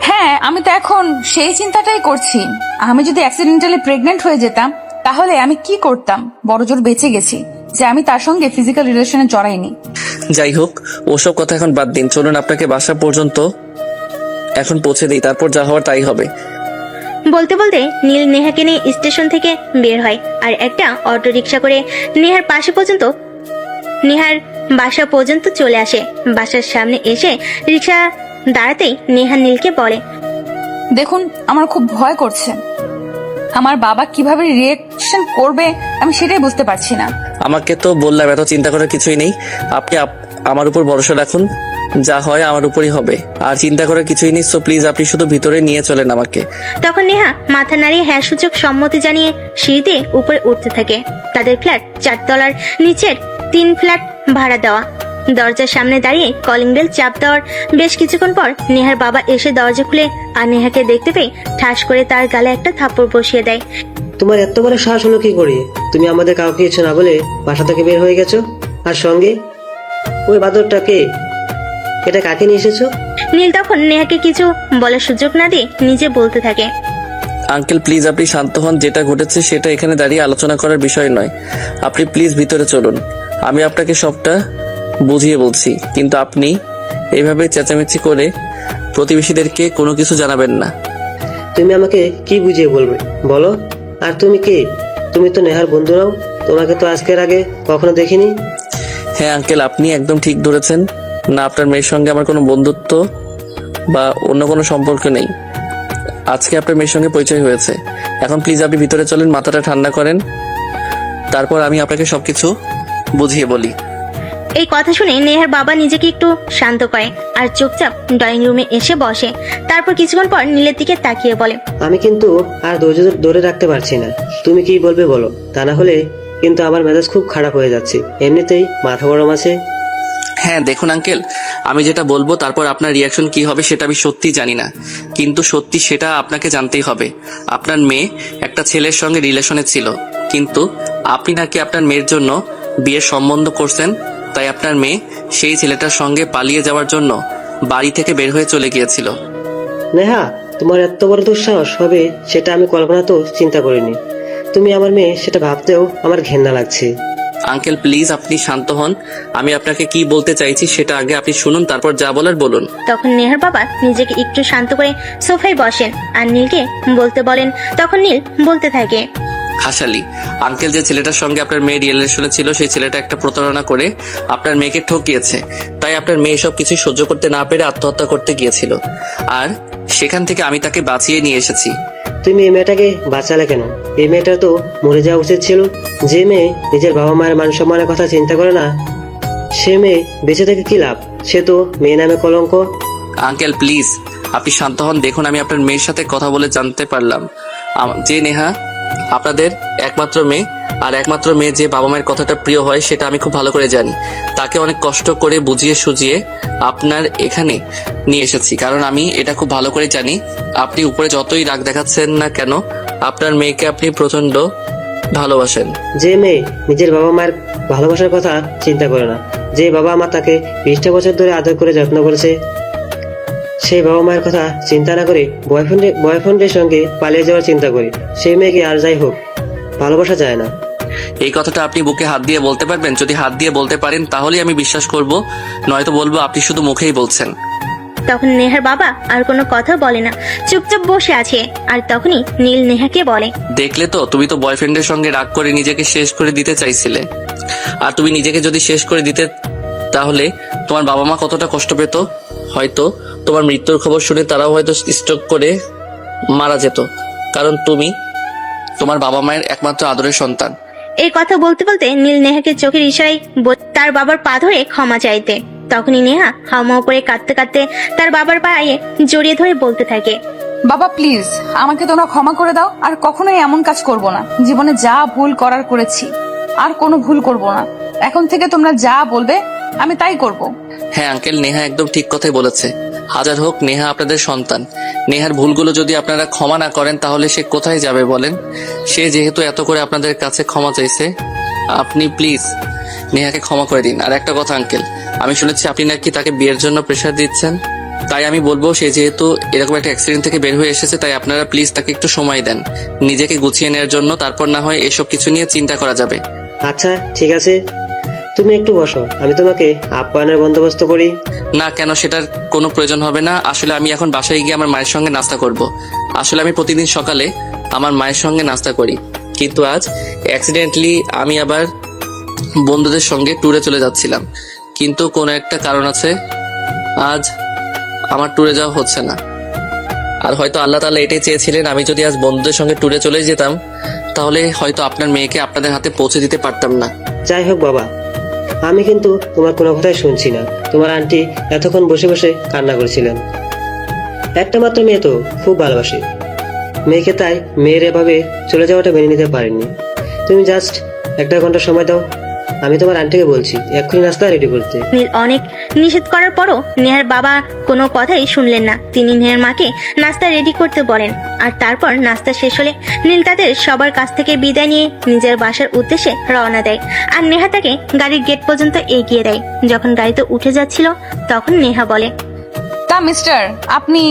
হ্যাঁ, আমি তো এখন সেই চিন্তাটাই করছি। আমি যদি অ্যাক্সিডেন্টালি প্রেগনেন্ট হয়ে যেতাম তাহলে আমি কি করতাম? বড়জোর বেঁচে গেছি যে আমি তার সঙ্গে ফিজিক্যাল রিলেশনে জড়াইনি। যাই হোক, ওসব কথা এখন বাদ দিন। চলুন আপনাকে বাসা পর্যন্ত এখন পৌঁছে দিই, তারপর যা হওয়ার তাই হবে। বলতে বলতে নীল নেহাকে নিয়ে স্টেশন থেকে বের হয় আর একটা অটো রিক্সা করে নেহার বাসা পর্যন্ত চলে আসে। বাসার সামনে এসে রিক্সা দাঁড়াতেই নেহা নীলকে বলে, দেখুন, আমার খুব ভয় করছে। আমার বাবা কিভাবে রিয়েকশন করবে আমি সেটাই বুঝতে পারছি না। আমাকে তো বললাম এত চিন্তা করার কিছুই নেই। আপনি আমার উপর ভরসা রাখুন, যা হয় আমার উপরই হবে। আর চিন্তা করার কিছুই নেই। সো প্লিজ আপনি শুধু ভিতরে নিয়ে চলেন আমাকে। তখন নেহা মাথা নাড়িয়ে হ্যাঁ সূচক সম্মতি জানিয়ে সিঁড়ি দিয়ে উপরে উঠতে থাকে। তাদের ফ্ল্যাট 4 তলার, নিচের 3 ফ্ল্যাট ভাড়া দেওয়া। দরজার সামনে দাঁড়িয়ে কলিং বেল চাপ দেওয়ার বেশ কিছুক্ষণ পর নেহার বাবা এসে দরজা খুলে আর নেহাকে দেখতে পেয়ে ঠাস করে তার গালে একটা থাপ্পড় বসিয়ে দেয়। তোমার এত বড় সাহস হলো কি করে? তুমি আমাদের কাউকে কিছু না বলে বাসা থেকে বের হয়ে গেছো, আর সঙ্গে ওই বাদরটা কে? এটা কাকে নিয়ে এসেছো? নীল তখন নেহাকে কিছু বলার সুযোগ না দিয়ে নিজে বলতে থাকে, আঙ্কেল প্লিজ আপনি শান্ত হন। যেটা ঘটেছে সেটা এখানে দাঁড়িয়ে আলোচনা করার বিষয় নয়। আপনি প্লিজ ভিতরে চলুন, আমি আপনাকে সবটা বুঝিয়ে বলছি। কিন্তু আপনি এইভাবে চেঁচামেচি করে প্রতিবেশীদেরকে কোনো কিছু জানাবেন না। তুমি আমাকে কি বুঝিয়ে বলবে বলো? আর তুমি কে? তুমি তো নেহার বন্ধু নাও। তোমাকে তো আজকের আগে কখনো দেখিনি। হ্যাঁ আঙ্কেল, আপনি একদম ঠিক ধরেছেন। না, আপনার মেয়ের সঙ্গে আমার কোনো বন্ধুত্ব বা অন্য কোনো সম্পর্ক নেই। আজকে আপনার মেয়ের সঙ্গে পরিচয় হয়েছে। এখন প্লিজ আপনি ভিতরে চলেন, মাথাটা ঠান্ডা করেন, তারপর আমি আপনাকে সবকিছু বুঝিয়ে বলি। এই কথা শুনে নেহার বাবা নিজেকে একটু শান্ত করে আর চুপচাপ ড্রয়িং রুমে এসে বসে। তারপর কিছুক্ষণ পর নীলের দিকে তাকিয়ে বলে, আমি কিন্তু আর ধৈর্য ধরে রাখতে পারছি না। তুমি কি বলবে বলো, তা না হলে কিন্তু আমার মেজাজ খুব খারাপ হয়ে যাচ্ছে। এমনিতেই মাথা গরম আছে। হ্যাঁ দেখুন আঙ্কেল, আমি যেটা বলবো তারপর আপনার রিয়াকশন কি হবে সেটা আমি সত্যিই জানি না, কিন্তু সত্যি সেটা আপনাকে জানতেই হবে। আপনার মেয়ে একটা ছেলের সঙ্গে রিলেশনে ছিল, কিন্তু আপনি নাকি আপনার মেয়ের জন্য বিয়ের সম্বন্ধ করছেন। তাই আপনার মেয়ে সেই ছেলেটার সঙ্গে পালিয়ে যাওয়ার জন্য বাড়ি থেকে বের হয়ে চলে গিয়েছিল। নেহা, তোমার এত বড় দুঃসাহস হবে সেটা আমি কল্পনাতেও চিন্তা করিনি। তুমি আমার মেয়ে সেটা ভাবতেও আমার ঘেন্না লাগছে। আঙ্কেল প্লিজ আপনি শান্ত হন। আমি আপনাকে কি বলতে চাইছি সেটা আগে আপনি শুনুন, তারপর যা বলার বলুন। তখন নেহার বাবা নিজেকে একটু শান্ত করে সোফায় বসেন আর নীলকে বলতে বলেন। তখন নীল বলতে থাকে, হাসালি আঙ্কেল, যে ছেলেটার সঙ্গে আপনার মেয়ে রিলেশনে ছিল সেই ছেলেটা একটা প্রতারণা করে আপনার মেয়েকে ঠকিয়েছে। তাই আপনার মেয়ে সব কিছু সহ্য করতে না পেরে আত্মহত্যা করতে গিয়েছিল, আর সেখান থেকে আমি তাকে বাঁচিয়ে নিয়ে এসেছি। তুমি এই মেয়েটাকে বাঁচালে কেন? এই মেয়েটা তো মরে যাওয়া উচিত ছিল। যে মেয়ে নিজের বাবা মায়ের মান সম্মানের কথা চিন্তা করে না, সে মেয়ে বেঁচে থেকে কি লাভ? সে তো মেয়ে নামে কলঙ্ক। আঙ্কেল প্লিজ আপনি শান্ত হন। দেখুন, আমি আপনার মেয়ের সাথে কথা বলে জানতে পারলাম যে নেহা আপনাদের একমাত্র মেয়ে, আর একমাত্র মেয়ে যে বাবা মায়ের কথাটা প্রিয় হয় সেটা আমি খুব ভালো করে জানি। তাকে অনেক কষ্ট করে বুঝিয়ে সুঝিয়ে আপনার এখানে নিয়ে এসেছি, কারণ আমি এটা খুব ভালো করে জানি আপনি উপরে যতই রাগ দেখাচ্ছেন না কেন আপনার মেয়েকে আপনি প্রচন্ড ভালোবাসেন। যে মেয়ে নিজের বাবা মায়ের ভালোবাসার কথা চিন্তা করে না, যে বাবা মা তাকে 20টা বছর ধরে আদর করে যত্ন করেছে, সেই বাবা মায়ের কথা চিন্তা না করে বয়ফ্রেন্ডের সঙ্গে পালিয়ে যাওয়ার চিন্তা করে সেই মেয়েকে আর যাই হোক ভালোবাসা যায় না। এই কথাটা আপনি বুকে হাত দিয়ে বলতে পারবেন? যদি হাত দিয়ে বলতে পারেন তাহলেই আমি বিশ্বাস করব, নয়তো বলবো আপনি শুধু মুখেই বলছেন। তখন নেহার বাবা আর কোনো কথা বলে না, চুপচাপ বসে আছে। আর তখনই নীল নেহাকে বলে, দেখলে তো, তুমি তো বয়ফ্রেন্ডের সঙ্গে রাগ করে নিজেকে শেষ করে দিতে চাইছিলে। আর তুমি নিজেকে যদি শেষ করে দিতে তাহলে তোমার বাবা মা কতটা কষ্ট পেত। হয়তো তোমার মৃত্যুর খবর শুনে তারাও হয়তো স্ট্রোক করে মারা যেত, কারণ তুমি তোমার বাবা মায়ের একমাত্র আদরের সন্তান। এই কথা বলতে বলতে নীল নেহাকে চোখের ইশারায় তার বাবার পা ধরে ক্ষমা চাইতে। তখনই নেহা হাউমাউ করে কাঁদতে কাঁদতে তার বাবার পায়ে জড়িয়ে ধরে বলতে থাকে, বাবা প্লিজ আমাকে তোমরা ক্ষমা করে দাও, আর কখনোই এমন কাজ করব না। জীবনে যা ভুল করার করেছি, আর কোনো ভুল করব না। এখন থেকে তোমরা যা বলবে আমি তাই করব। হ্যাঁ আঙ্কেল, নেহা একদম ঠিক কথাই বলেছে। হাজার হোক নেহা আপনাদের সন্তান। নেহার ভুলগুলো যদি আপনারা ক্ষমা না করেন তাহলে সে কোথায় যাবে বলেন? সে যেহেতু এত করে আপনাদের কাছে ক্ষমা চাইছে, আপনি প্লিজ নেহাকে ক্ষমা করে দিন। আর একটা কথা আঙ্কেল, আমি শুনেছি আপনি নাকি তাকে বিয়ের জন্য প্রেশার দিচ্ছেন। তাই আমি বলবো, সে যেহেতু এরকম একটা অ্যাক্সিডেন্ট থেকে বের হয়ে এসেছে, তাই আপনারা প্লিজ তাকে একটু সময় দেন নিজেকে গুছিয়ে নেওয়ার জন্য। তারপর না হয় এসব কিছু নিয়ে চিন্তা করা যাবে। আচ্ছা ঠিক আছে, তুমি একটু বসো, আমি তোমাকে আপ্যায়নের বন্দোবস্ত করি। না কেন, সেটার কোনো প্রয়োজন হবে না। আসলে আমি এখন বাসায় গিয়ে আমার মায়ের সঙ্গে নাস্তা করব। আসলে আমি প্রতিদিন সকালে আমার মায়ের সঙ্গে নাস্তা করি, কিন্তু আজ অ্যাক্সিডেন্টলি আমি আবার বন্ধুদের সঙ্গে ট্যুরে চলে যাচ্ছিলাম, কিন্তু কোনো একটা কারণ আছে আজ আমার ট্যুরে যাওয়া হচ্ছে না। আর হয়তো আল্লাহ তাআলা এটাই চেয়েছিলেন, আমি যদি আজ বন্ধুদের সঙ্গে ট্যুরে চলে যেতাম তাহলে হয়তো আপনার মেয়েকে আপনাদের হাতে পৌঁছে দিতে পারতাম না। যাই হোক বাবা, আমি কিন্তু তোমার কোনো কথাই শুনছি না। তোমার আন্টি এতক্ষণ বসে বসে কান্না করেছিলেন। একটা মাত্র মেয়ে তো খুব ভালোবাসি মেয়েকে, তাই মেয়ের এভাবে চলে যাওয়াটা মেনে নিতে পারিনি। তুমি জাস্ট 1 ঘন্টা সময় দাও, আমি তোমার আন্টিকে বলছি এক্ষুনি নাস্তা রেডি করতে। নীল অনেক নিষেধ করার পরও নেহার বাবা কোনো কথাই শুনলেন না। তিনি নেহার মাকে নাস্তা রেডি করতে বলেন। আর তারপর নাস্তা শেষ হলে নীল তাদের সবার কাছ থেকে বিদায় নিয়ে নিজের বাসার উদ্দেশ্যে রওনা দেয়। আর নেহা তাকে গাড়ির গেট পর্যন্ত এগিয়ে দেয়। যখন গাড়িতে উঠে যাচ্ছিল তখন নেহা বলে, তা মিস্টার, আপনি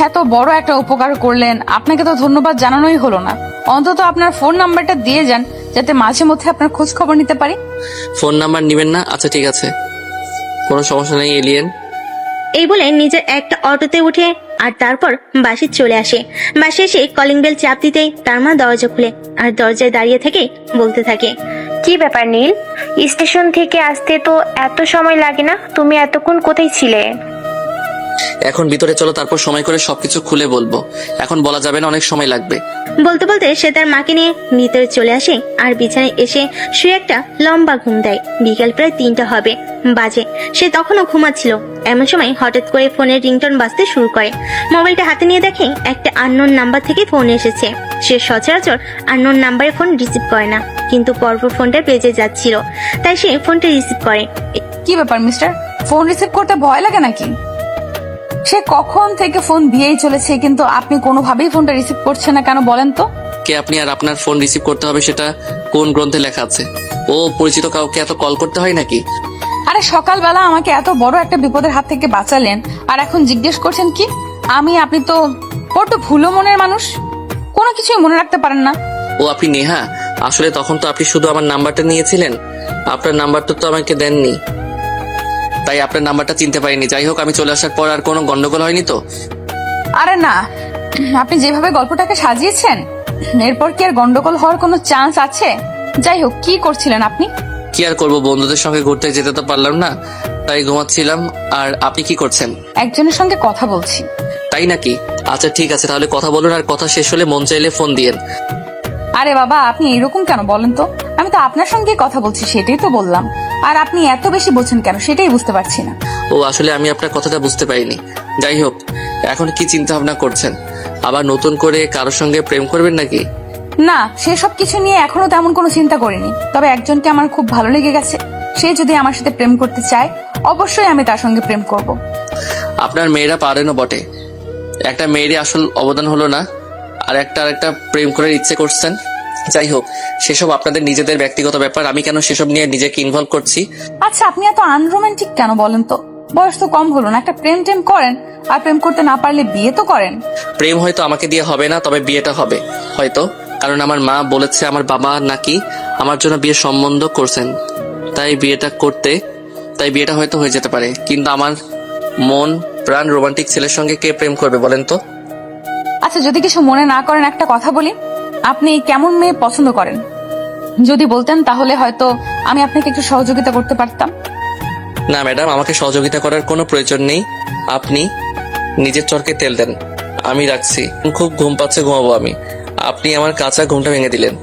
এত বড় একটা উপকার করলেন, আপনাকে তো ধন্যবাদ জানানোই হলো না। অন্তত আপনার ফোন নাম্বারটা দিয়ে যান, যাতে মাঝে মধ্যে আপনার খোঁজ খবর নিতে পারি। ফোন নাম্বার নেবেন না? আচ্ছা ঠিক আছে, কোনো সমস্যা নেই এলিয়েন। এই বলে নিজের একটা অটোতে উঠে আর তারপর বাসে চলে আসে। বাসে এসে কলিং বেল চাপ দিতেই তার মা দরজা খুলে আর দরজায় দাঁড়িয়ে থেকে বলতে থাকে, কি ব্যাপার নীল, স্টেশন থেকে আসতে তো এত সময় লাগে না? তুমি এতক্ষণ কোথায় ছিলে? এখন ভিতরে চলো, তারপর সময় করে সবকিছু খুলে বলবো। এখন বলা যাবে না, অনেক সময় লাগবে। বলতে বলতে সে তার মাকে নিয়ে ভিতরে চলে আসে আর বিছানায় এসে শুয়ে একটা লম্বা ঘুম দেয়। বিকেল প্রায় 3টা হবে বাজে। সে তখনও ঘুমাচ্ছিল। এমন সময় হঠাৎ করে ফোনের রিংটোন বাজতে শুরু করে। মোবাইলটা হাতে নিয়ে দেখে একটা আননোন নাম্বার থেকে ফোন এসেছে। সে সচরাচর আননোন নাম্বারে ফোন রিসিভ করে না, কিন্তু পরপর ফোনটা বেজে যাচ্ছিল, তাই সে ফোনটা রিসিভ করে। কি ব্যাপার মিস্টার, ফোন রিসিভ করতে ভয় লাগে নাকি? সে কখন থেকে ফোন দিয়েই চলেছে, কিন্তু আপনি কোনোভাবেই ফোনটা রিসিভ করছেন না কেন বলেন তো? কে আপনি? আর আপনার ফোন রিসিভ করতে হবে সেটা কোন গ্রন্থে লেখা আছে? ও পরিচিত কাউকে এত কল করতে হয় নাকি? আরে সকালবেলা আমাকে এত বড় একটা বিপদের হাত থেকে বাঁচালেন, আর এখন জিজ্ঞেস করছেন কি আমি? আপনি তো বড্ড ভুলো মনের মানুষ, কোনো কিছুই মনে রাখতে পারেন না। ও আপনি নেহা? আসলে তখন তো আপনি শুধু আমার নাম্বারটা নিয়েছিলেন, আপনার নাম্বারটা তো আমাকে দেননি, তাই আপনার নাম্বারটা চিনতে পারিনি। যাই হোক, আমি চলে আসার পর আর কোনো গন্ডগোল হয়নি তো? আরে না, আপনি যেভাবে গল্পটাকে সাজিয়েছেন এরপর কি আর গন্ডগোল হওয়ার কোনো চান্স আছে? যাই হোক, কি করছিলেন আপনি? কি আর করবো, বন্ধুদের সঙ্গে ঘুরতে যেতে তো পারলাম না, তাই ঘুমাচ্ছিলাম। আর আপনি কি করছেন? একজনের সঙ্গে কথা বলছি। তাই নাকি? আচ্ছা ঠিক আছে, তাহলে কথা বলুন, আর কথা শেষ হলে মন চাইলে ফোন দিয়েন। আরে বাবা, আপনি এরকম কেন বলেন তো? আমি তো আপনার সঙ্গে কথা বলছি, সেটাই তো বললাম। আর আপনি এত বেশি বলছেন কেন সেটাই বুঝতে পারছি না। ও আসলে আমি আপনার কথাটা বুঝতে পারিনি। যাই হোক, এখন কি চিন্তা ভাবনা করছেন? আবার নতুন করে কারোর সঙ্গে প্রেম করবেন নাকি? না, সেসব কিছু নিয়ে এখনো তেমন কোনো চিন্তা করিনি। তবে একজনকে আমার খুব ভালো লেগে গেছে। সে যদি আমার সাথে প্রেম করতে চায় অবশ্যই আমি তার সঙ্গে প্রেম করব। আপনার মেয়েরা পারেনও বটে, একটা মেয়েরই আসল অবদান হলো না, আর একটা প্রেম করার ইচ্ছে করছেন। যাই হোক, সেসব আপনাদের নিজেদের ব্যক্তিগত ব্যাপার, আমি কেন সেসব নিয়ে নিজেকে ইনভলভ করছি? আচ্ছা, আপনি এত আনরোমান্টিক কেন বলেন তো? বয়স তো কম হলো না, একটা প্রেম টেম করেন, আর প্রেম করতে না পারলে বিয়ে তো করেন। প্রেম হয়তো আমাকে দিয়ে হবে না, তবে বিয়েটা হবে হয়তো। কারণ আমার মা বলেছে আমার বাবা নাকি আমার জন্য বিয়ের সম্বন্ধ করছেন, তাই বিয়েটা হয়তো হয়ে যেতে পারে। কিন্তু আমার মন প্রাণ রোমান্টিক ছেলের সঙ্গে কে প্রেম করবে বলেন তো? আচ্ছা, যদি কিছু মনে না করেন একটা কথা বলি, আপনি কেমন মেয়ে পছন্দ করেন? যদি বলতেন তাহলে হয়তো আমি আপনাকে একটু সহযোগিতা করতে পারতাম। না ম্যাডাম, আমাকে সহযোগিতা করার কোনো প্রয়োজন নেই। আপনি নিজের চরকে তেল দেন। আমি রাখছি, খুব ঘুম পাচ্ছে, ঘুমাবো আমি। আপনি আমার কাঁচা ঘুমটা ভেঙে দিলেন।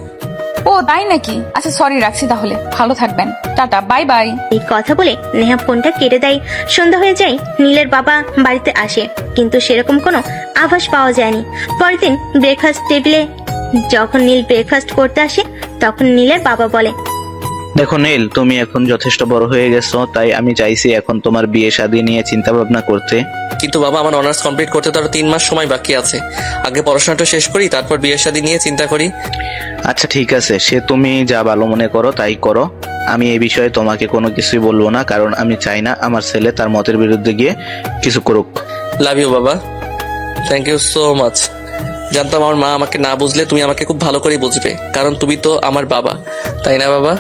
ও তাই নাকি? আচ্ছা সরি, রাখছি তাহলে। ভালো থাকবেন, টাটা, বাই বাই। এই কথা বলে নেহা ফোনটা কেটে দেয়। সন্ধ্যা হয়ে যায়, নীলের বাবা বাড়িতে আসে, কিন্তু সেরকম কোনো আভাস পাওয়া যায়নি। পরের দিন ব্রেকফাস্ট টেবিলে যখন নীল ব্রেকফাস্ট করতে আসে, তখন নীলের বাবা বলে, দেখো নীল, তুমি এখন যথেষ্ট বড় হয়ে গেছো, তাই আমি চাইছি এখন তোমার বিয়ে শাদী নিয়ে চিন্তা ভাবনা করতে। কিন্তু বাবা, আমার অনার্স কমপ্লিট করতে তো আরো 3 মাস সময় বাকি আছে। আগে পড়াশোনাটা শেষ করি, তারপর বিয়ের শাদী নিয়ে চিন্তা করি। আচ্ছা ঠিক আছে, সে তুমি যা ভালো মনে করো তাই করো। আমি এই বিষয়ে তোমাকে কোনো কিছুই বলবো না, কারণ আমি চাই না আমার ছেলে তার মতের বিরুদ্ধে গিয়ে কিছু করুক। লাভ ইউ বাবা, থ্যাংক ইউ সো মাচ। জানতাম আমার মা আমাকে না বুঝলে তুমি আমাকে খুব ভালো করে বুঝবে, কারণ তুমি তো আমার বাবা, তাই না বাবা?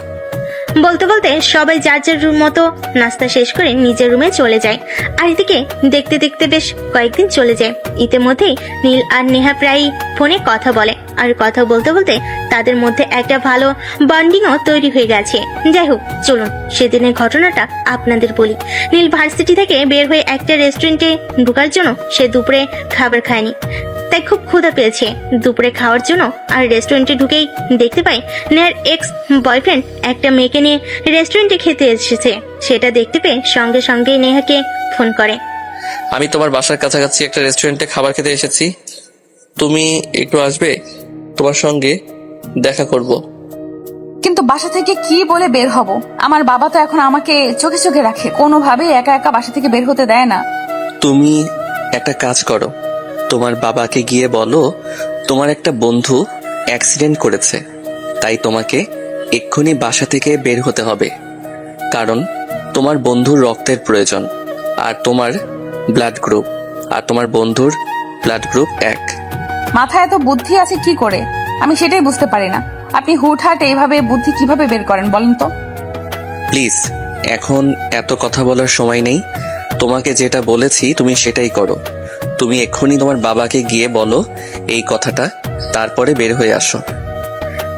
বলতে বলতে সবাই যার যার রুম মতো নাস্তা শেষ করে নিজের রুমে চলে যায়। আর এদিকে দেখতে দেখতে বেশ কয়েকদিন চলে যায়। ইতিমধ্যেই নীল আর নেহা প্রায় ফোনে কথা বলে, আর কথা বলতে বলতে তাদের মধ্যে একটা ভালো বন্ডিংও তৈরি হয়ে গেছে। যাই হোক, চলুন সেদিনের ঘটনাটা আপনাদের বলি। নীল ভার্সিটি থেকে বের হয়ে একটা রেস্টুরেন্টে ঢোকার জন্য সে দুপুরে খাবার খায়নি, তাই খুব ক্ষুধা পেয়েছে দুপুরে খাওয়ার জন্য। আর রেস্টুরেন্টে ঢুকেই দেখতে পায় নেহার এক্স বয়ফ্রেন্ড একটা মেয়েকে নিয়ে রেস্টুরেন্টে খেতে এসেছে। সেটা দেখতে পেয়ে সঙ্গে সঙ্গেই নেহাকে ফোন করে। আমি তোমার বাসার কাছাকাছি একটা রেস্টুরেন্টে খাবার খেতে এসেছি, তুমি একটু আসবে? তোমার সঙ্গে দেখা করব। কিন্তু বাসা থেকে কি বলে বের হব? আমার বাবা তো এখন আমাকে চোখে চোখে রাখে, কোনোভাবেই একা একা বাসা থেকে বের হতে দেয় না। তুমি একটা কাজ করো, তোমার বাবাকে গিয়ে বলো তোমার একটা বন্ধু অ্যাক্সিডেন্ট করেছে, তাই তোমাকে এক্ষুনি বাসা থেকে বের হতে হবে। কারণ তোমার বন্ধুর রক্তের প্রয়োজন, আর তোমার বন্ধুর ব্লাড গ্রুপ 1। মাথায় এত বুদ্ধি আছে কি করে, আমি সেটাই বুঝতে পারি না। আপনি হুটহাট এইভাবে বুদ্ধি কিভাবে বের করেন বলেন তো? প্লিজ, এখন এত কথা বলার সময় নেই। তোমাকে যেটা বলেছি তুমি সেটাই করো। তুমি এক্ষুনি তোমার বাবাকে গিয়ে বলো এই কথাটা, তারপরে বের হয়ে আসো।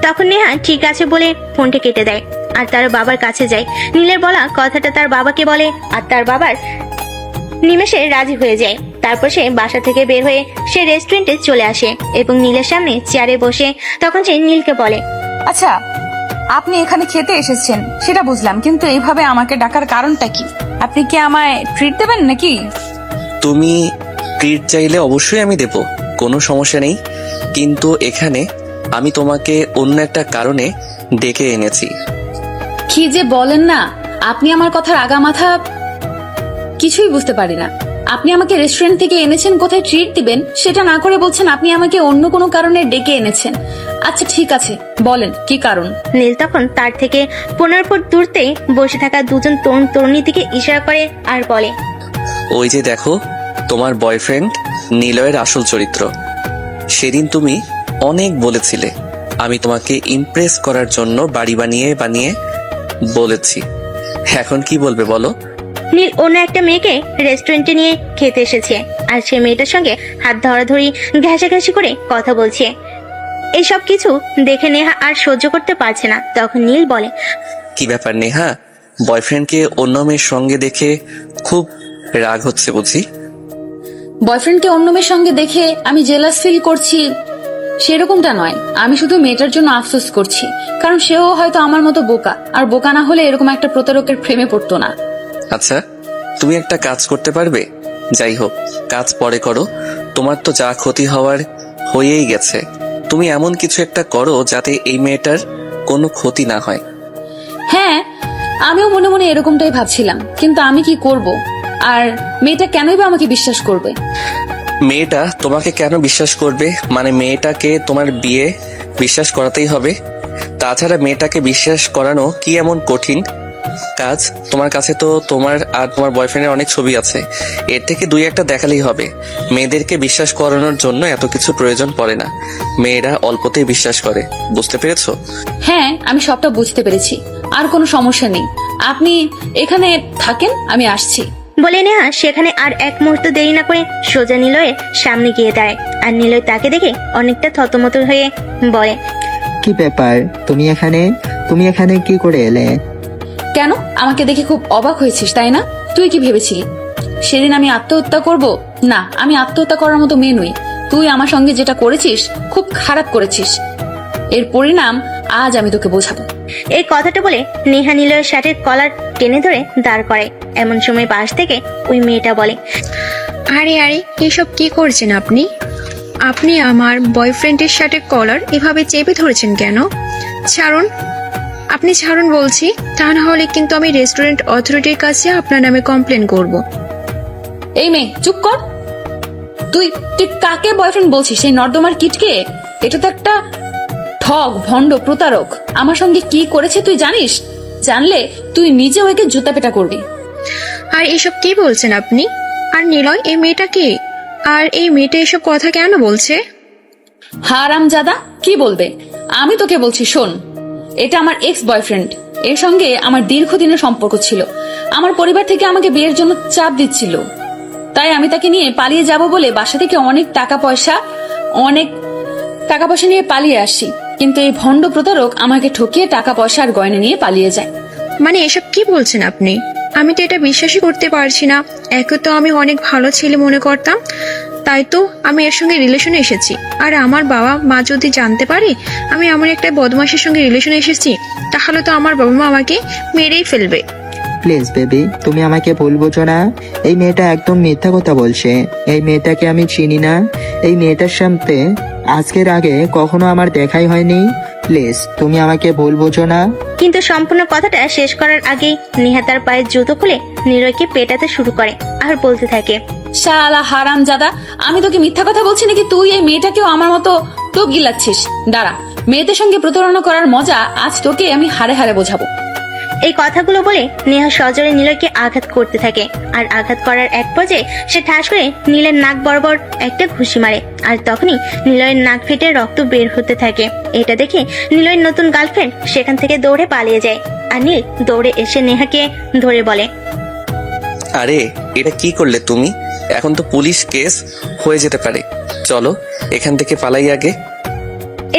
তখন নেহা ঠিক আছে বলে ফোনটা কেটে দেয় আর তার বাবার কাছে যায়। নীলের বলা কথাটা তার বাবাকে বলে, আর তার বাবার নিমেষে রাজি হয়ে যায়। তারপর সে বাসা থেকে বের হয়ে সে রেস্টুরেন্টে চলে আসে এবং নীলের সামনে চেয়ারে বসে তখন সে নীলকে বলে, আচ্ছা, আপনি এখানে খেতে এসেছেন সেটা বুঝলাম, কিন্তু এইভাবে আমাকে ডাকার কারণটা কি? আপনি কি আমায় ট্রিট দেবেন নাকি? তুমি ট্রিট চাইলে অবশ্যই আমি দেব, কোনো সমস্যা নেই। কিন্তু এখানে আমি তোমাকে অন্য একটা কারণে ডেকে এনেছি। কি যে বলেন না, আপনি আমার কথার আগা মাথা কিছুই বুঝতে পারি না। আপনি আমাকে রেস্টুরেন্ট থেকে এনেছেন কোথায় ট্রিট দিবেন, সেটা না করে বলছেন আপনি আমাকে অন্য কোনো কারণে ডেকে এনেছেন। আচ্ছা ঠিক আছে, বলেন কি কারণ? নীল তখন তার থেকে 15 ফুট দূরতেই বসে থাকা দুজন তরুণ তরুণীর দিকে ইশারা করে আর বলে, ওই যে দেখো, তোমার বয়ফ্রেন্ড নিলয়ের আসল চরিত্র। সেদিন তুমি অনেক বলেছিলে আমি তোমাকে ইমপ্রেস করার জন্য বাড়ি বানিয়ে বানিয়ে বলেছি। এখন কি বলবে বলো? নীল অন্য একটা মেয়েকে রেস্টুরেন্টে নিয়ে খেতে এসেছে, আর সে মেয়েটার সঙ্গে হাত ধরাধরি ঘেঁষাঘেঁষি করে কথা বলছে। এইসব কিছু দেখে নেহা আর সহ্য করতে পারছে না। তখন নীল বলে, কি ব্যাপার নেহা, বয়ফ্রেন্ডকে অন্য মেয়ের সঙ্গে দেখে খুব রাগ হচ্ছে বুঝি? বয়ফ্রেন্ডকে অন্য মেয়ের সঙ্গে দেখে আমি জেলাস ফিল করছি সেরকমটা নয়, আমি শুধু মেয়েটার জন্য আফসোস করছি, কারণ সেও হয়তো আমার মতো বোকা, আর বোকা না হলে এরকম একটা প্রতারকের প্রেমে পড়তো না। আচ্ছা, তুমি একটা কাজ করতে পারবে? যাই হোক, কাজ পরে করো, তোমার তো যা ক্ষতি হওয়ার হয়েই গেছে। তুমি এমন কিছু একটা করো যাতে এই মেয়েটার কোনো ক্ষতি না হয়। হ্যাঁ, আমিও মনে মনে এরকমটাই ভাবছিলাম, কিন্তু আমি কি করব? আর মেয়েটা কেনই বা আমাকে বিশ্বাস করবে? মেয়েটা তোমাকে কেন বিশ্বাস করবে? মানে মেয়েটাকে তোমার বিয়ে বিশ্বাস করাতেই হবে। তাছাড়া মেয়েটাকে বিশ্বাস করানো কি এমন কঠিন কাজ? তোমার কাছে তো তোমার আর তোমার বয়ফ্রেন্ডের অনেক ছবি আছে, এর থেকে দুই একটা দেখালেই হবে। মেয়েদেরকে বিশ্বাস করানোর জন্য এত কিছু প্রয়োজন পড়ে না, মেয়েরা অল্পতেই বিশ্বাস করে, বুঝতে পেরেছো? হ্যাঁ, আমি সবটা বুঝতে পেরেছি, আর কোনো সমস্যা নেই। আপনি এখানে থাকেন, আমি আসছি। বলে নেহা সেখানে আর এক মুহূর্ত দেরি না করে সোজা নিলয়ের সামনে গিয়ে দাঁড়ায়। আর নিলয় তাকে দেখে অনেকটা থতমত হয়ে বলে, কি ব্যাপার, তুমি এখানে কি করে এলে? কেন, আমাকে দেখে খুব অবাক হয়েছিস তাই না? তুই কি ভেবেছিলি সেদিন আমি আত্মহত্যা করব? না, আমি আত্মহত্যা করার মতো মেয়ে নই। তুই আমার সঙ্গে যেটা করেছিস খুব খারাপ করেছিস, এর পরিণাম আজ আমি তোকে বোঝাবো। এই কথাটা বলে নেহা নিলয়ের শার্টের কলার টেনে ধরে দাঁড় করে। এমন সময় পাশ থেকে ওই মেয়েটা বলে, আরে আরে, এসব কি করছেন আপনি? আপনি আমার বয়ফ্রেন্ডের সাথে কলার এভাবে চেপে ধরেছেন কেন? ছাড়ুন, আপনি ছাড়ুন বলছি, তা না হলে কিন্তু আমি রেস্টুরেন্ট অথরিটির কাছে আপনার নামে কমপ্লেন করব। এই মেয়ে, চুপ কর। তুই তুই কাকে বয়ফ্রেন্ড বলছিস? সেই নর্দমার কিটকে? এটা তো একটা ঠগ, ভণ্ড, প্রতারক। আমার সঙ্গে কি করেছে তুই জানিস? জানলে তুই নিজে ওকে জুতা পেটা করবি। আর এসব কি বলছেন আপনি? আর নিলয়, এই মেয়েটা কে? আর এই মেয়েটা এসব কথা কেন বলছে? হারামজাদা, কি বলবে? আমি তোকে বলছি, শোন, এটা আমার এক্স বয়ফ্রেন্ড। এর সঙ্গে আমার দীর্ঘদিনের সম্পর্ক ছিল। আমার পরিবার থেকে আমাকে বিয়ের জন্য চাপ দিচ্ছিল, তাই আমি তাকে নিয়ে পালিয়ে যাব বলে বাসা থেকে অনেক টাকা পয়সা নিয়ে পালিয়ে আসি। কিন্তু এই ভণ্ড প্রতারক আমাকে ঠকিয়ে টাকা পয়সা আর গয়না নিয়ে পালিয়ে যায়। মানে এসব কি বলছেন আপনি? আমি তো এটা বিশ্বাসই করতে পারছি না। একে তো আমি অনেক ভালো ছেলে মনে করতাম, তাই তো আমি এর সঙ্গে রিলেশনে এসেছি। আর আমার বাবা মা যদি জানতে পারে আমি এমন একটা বদমাশের সঙ্গে রিলেশনে এসেছি, তাহলে তো আমার বাবা মা আমাকে মেরেই ফেলবে। প্লিজ বেবি, তুমি আমাকে ভুল বোঝো না। এই মেয়েটা একদম মিথ্যা কথা বলছে। এই মেয়েটাকে আমি চিনি না। এই মেয়েটার সাথে আজকের আগে কখনো আমার দেখাই হয়নি। প্লিজ তুমি আমাকে ভুল বোঝো না। কিন্তু সম্পূর্ণ কথাটা শেষ করার আগেই নেহা তার পায়ের জুতো খুলে নিলয়কে পেটাতে শুরু করে আর বলতে থাকে, শালা হারামজাদা, আমি তোকে মিথ্যা কথা বলছি নাকি তুই এই মেয়েটাকেও আমার মতো টোপ গিলাচ্ছিস? দাঁড়া, মেয়েদের সঙ্গে প্রতারণা করার মজা আজ তোকে আমি হাড়ে হাড়ে বোঝাবো। এই কথাগুলো বলে নেহা সজোরে নিলয়কে আঘাত করতে থাকে। আর আঘাত করার এক পর্যায়ে সে ঠাস করে নীলের নাক বরাবর একটা ঘুষি মারে। আর তখনই নিলয়ের নাক ফেটে রক্ত বের হতে থাকে। এটা দেখে নিলয়ের নতুন গার্লফ্রেন্ড সেখান থেকে দৌড়ে পালিয়ে যায়। আর নীল দৌড়ে এসে নেহাকে ধরে বলে, আরে এটা কি করলে তুমি? এখন তো পুলিশ কেস হয়ে যেতে পারে, চলো এখান থেকে পালাই আগে।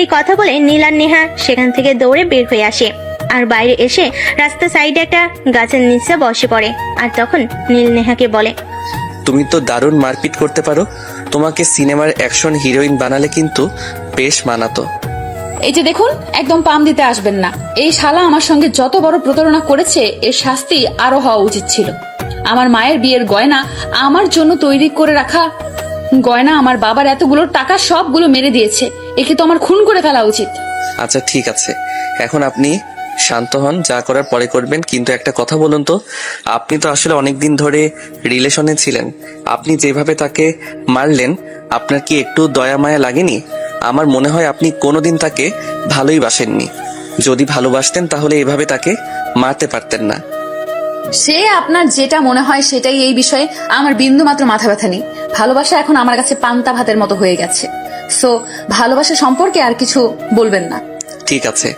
এই কথা বলে নীল আর নেহা সেখান থেকে দৌড়ে বের হয়ে আসে। আর বাইরে এসে রাস্তা সাইডে একটা গাছের নিচে বসে পড়ে। আর তখন নীল নেহাকে বলে, তুমি তো দারুণ মারপিট করতে পারো, তোমাকে সিনেমার অ্যাকশন হিরোইন বানালে কিন্তু বেশ মানাতো। এই যে দেখুন, একদম পাম দিতে আসবেন না। এই শালা আমার সঙ্গে যত বড় প্রতারণা করেছে, এর শাস্তি আরো হওয়া উচিত ছিল। আমার মায়ের বিয়ের গয়না, আমার জন্য তৈরি করে রাখা গয়না, আমার বাবার এতগুলো টাকা সবগুলো মেরে দিয়েছে। একে তো আমার খুন করে ফেলা উচিত। আচ্ছা ঠিক আছে, এখন আপনি শান্ত হন, যা করার পরে করবেন। কিন্তু একটা কথা বলুন তো, আপনি তো আসলে অনেকদিন ধরে রিলেশনে ছিলেন, আপনি যেভাবে তাকে মারলেন, আপনার কি একটু দয়া মায়া লাগেনি? আমার মনে হয় আপনি কোনোদিন তাকে ভালোই বাসেননি। যদি ভালোবাসতেন তাহলে এভাবে তাকে মারতে পারতেন না। সে আপনার যেটা মনে হয় সেটাই, এই বিষয়ে আমার বিন্দু মাত্র মাথা ব্যথা নেই। ভালোবাসা এখন আমার কাছে পান্তা ভাতের মতো হয়ে গেছে। সো ভালোবাসা সম্পর্কে আর কিছু বলবেন না। ঠিক আছে,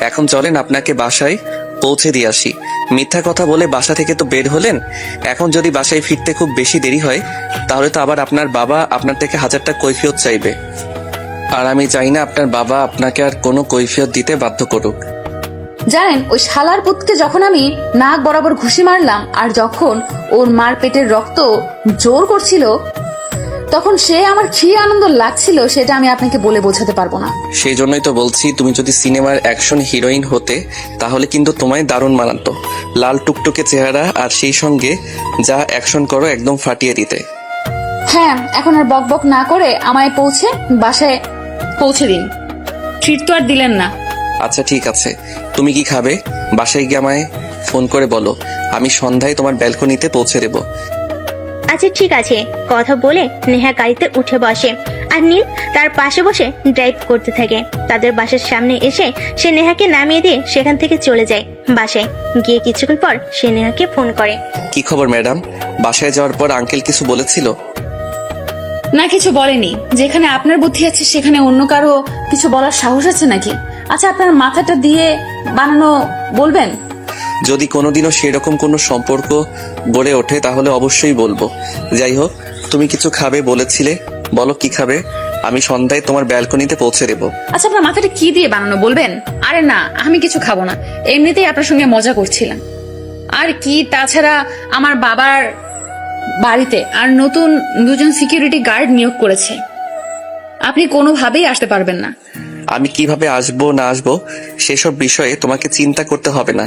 এখন চলেন আপনাকে বাসায় পৌঁছে দিয়ে আসি। মিথ্যা কথা বলে বাসা থেকে তো বের হলেন, এখন যদি বাসায় ফিরতে খুব বেশি দেরি হয় তাহলে তো আবার আপনার বাবা আপনার থেকে 1000টা কৈফিয়ত চাইবে। আর আমি চাই না আপনার বাবা আপনাকে আর কোনো কৈফিয়ত দিতে বাধ্য করুক। জানেন, ওই শালার পুতকে যখন আমি নাক বরাবর ঘুষি মারলাম আর যখন ওর মার পেটের রক্ত জোর করছিল, তখন সে আমার কি আনন্দ লাগছিল সেটা আমি আপনাকে বলে বোঝাতে পারবো না। সেই জন্যই তো বলছি, তুমি যদি সিনেমার অ্যাকশন হিরোইন হতে তাহলে কিন্তু তোমায় দারুণ মানাতো। লাল টুকটুকে চেহারা আর সেই সঙ্গে যা অ্যাকশন করো একদম ফাটিয়ে দিতে। হ্যাঁ, এখন আর বক বক না করে আমায় বাসায় পৌঁছে দিন। ট্রিট তো আর দিলেন না। আচ্ছা ঠিক আছে, তুমি কি খাবে? বাসায় গিয়ে আমায় ফোন করে বলো, আমি সন্ধ্যায় তোমার ব্যালকনিতে পৌঁছে দেবো। আচ্ছা ঠিক আছে। কথা বলে নেহা গাড়িতে উঠে বসে। আর নীল তার পাশে বসে ড্রাইভ করতে থাকে। তাদের বাসার সামনে এসে সে নেহাকে নামিয়ে দিয়ে সেখান থেকে চলে যায়। বাসায় গিয়ে কিছুক্ষণ পর সে নেহাকে ফোন করে। কি খবর ম্যাডাম? বাসায় যাওয়ার পর আঙ্কেল কিছু বলেছিল? না, কিছু বলেনি। যেখানে আপনার বুদ্ধি আছে সেখানে অন্য কারো কিছু বলার সাহস আছে নাকি? আচ্ছা, আপনার মাথাটা দিয়ে বানানো বলবেন? যদি কোনোদিনও সেরকম কোনো সম্পর্ক গড়ে ওঠে তাহলে অবশ্যই বলবো। যাই হোক, তুমি কিছু খাবে বলেছিলে, বলো কি খাবে? আমি সন্ধ্যায় তোমার ব্যালকনিতে পৌঁছে দেবো। আচ্ছা, আপনার মাথাটা কি দিয়ে বানানো বলবেন? আরে না, আমি কিছু খাবো না, এমনিতেই আপনার সঙ্গে মজা করছিলাম। আর কি, তাছাড়া আমার বাবার বাড়িতে আর নতুন 2জন সিকিউরিটি গার্ড নিয়োগ করেছে, আপনি কোনোভাবেই আসতে পারবেন না। আমি কিভাবে আসবো না আসবো সেসব বিষয়ে তোমাকে চিন্তা করতে হবে না।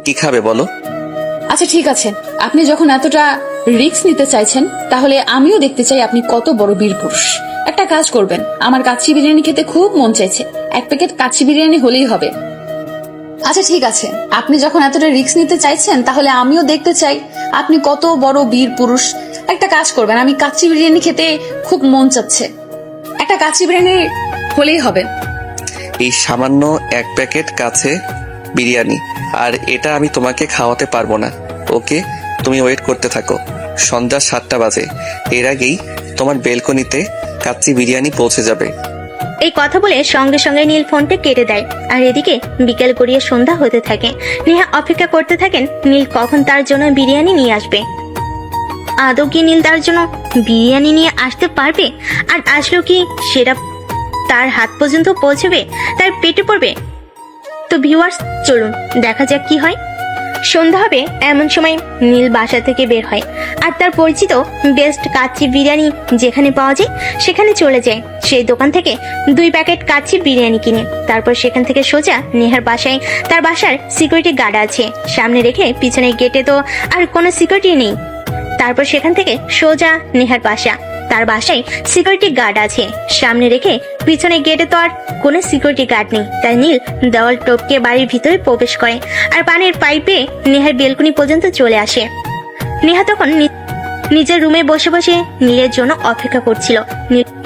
কি খাবে বলো? আচ্ছা ঠিক আছে, আপনি যখন এতটা রিস্ক নিতে চাইছেন তাহলে আমিও দেখতে চাই আপনি কত বড় বীর পুরুষ। একটা কাজ করবেন, আমার কাচ্চি বিরিয়ানি খেতে খুব মন চাইছে, 1 প্যাকেট কাচ্চি বিরিয়ানি হলেই হবে। আচ্ছা ঠিক আছে, আপনি যখন এতটা রিস্ক নিতে চাইছেন তাহলে আমিও দেখতে চাই আপনি কত বড় বীর পুরুষ। একটা কাজ করবেন, আমি কাচ্চি বিরিয়ানি খেতে খুব মন চাচ্ছে, একটা কাচ্চি বিরিয়ানি হলেই হবে। এই সামান্য 1 প্যাকেট কাছে বিরিয়ানি, আর এটা আমি তোমাকে খাওয়াতে পারবো না। ওকে, তুমি ওয়েট করতে থাকো। সন্ধ্যা 7টা বাজে, এর আগেই তোমার বেলকনিতে কাচ্চি বিরিয়ানি পৌঁছে যাবে। এই কথা বলে সঙ্গে সঙ্গে নীল ফোনটা কেটে দেয়। আর এদিকে বিকেল গড়িয়ে সন্ধ্যা হতে থাকে। নেহা অপেক্ষা করতে থাকেন নীল কখন তার জন্য বিরিয়ানি নিয়ে আসবে। আদৌ কি নীল তার জন্য বিরিয়ানি নিয়ে আসতে পারবে? আর আসলো কি সেটা তার হাত পর্যন্ত পৌঁছবে, তার পেটে পড়বে? তো ভিউয়ার্স, চলুন দেখা যাক কি হয়। সন্ধ্যা হবে এমন সময় নীল বাসা থেকে বের হয় আর তার পরিচিত বেস্ট কাচ্চি বিরিয়ানি যেখানে পাওয়া যায় সেখানে চলে যায়। সেই দোকান থেকে 2 প্যাকেট কাচ্চি বিরিয়ানি কিনে তারপর সেখান থেকে সোজা নেহার বাসায়। তার বাসার সিকিউরিটি গার্ড আছে, সামনে রেখে পিছনের গেটে তো আর কোনো সিকিউরিটি নেই। তারপর সেখান থেকে সোজা নেহার বাসা। তার বাসায় সিকিউরিটি গার্ড আছে, সামনে রেখে পিছনে গেটে তো আর কোনো সিকিউরিটি গার্ড নেই। তাই নীল দেওয়াল টপকে বাড়ির ভিতরে প্রবেশ করে আর পানির পাইপে নেহার বেলকনি পর্যন্ত চলে আসে। নেহা তখন নিজের রুমে বসে বসে নীলের জন্য অপেক্ষা করছিল।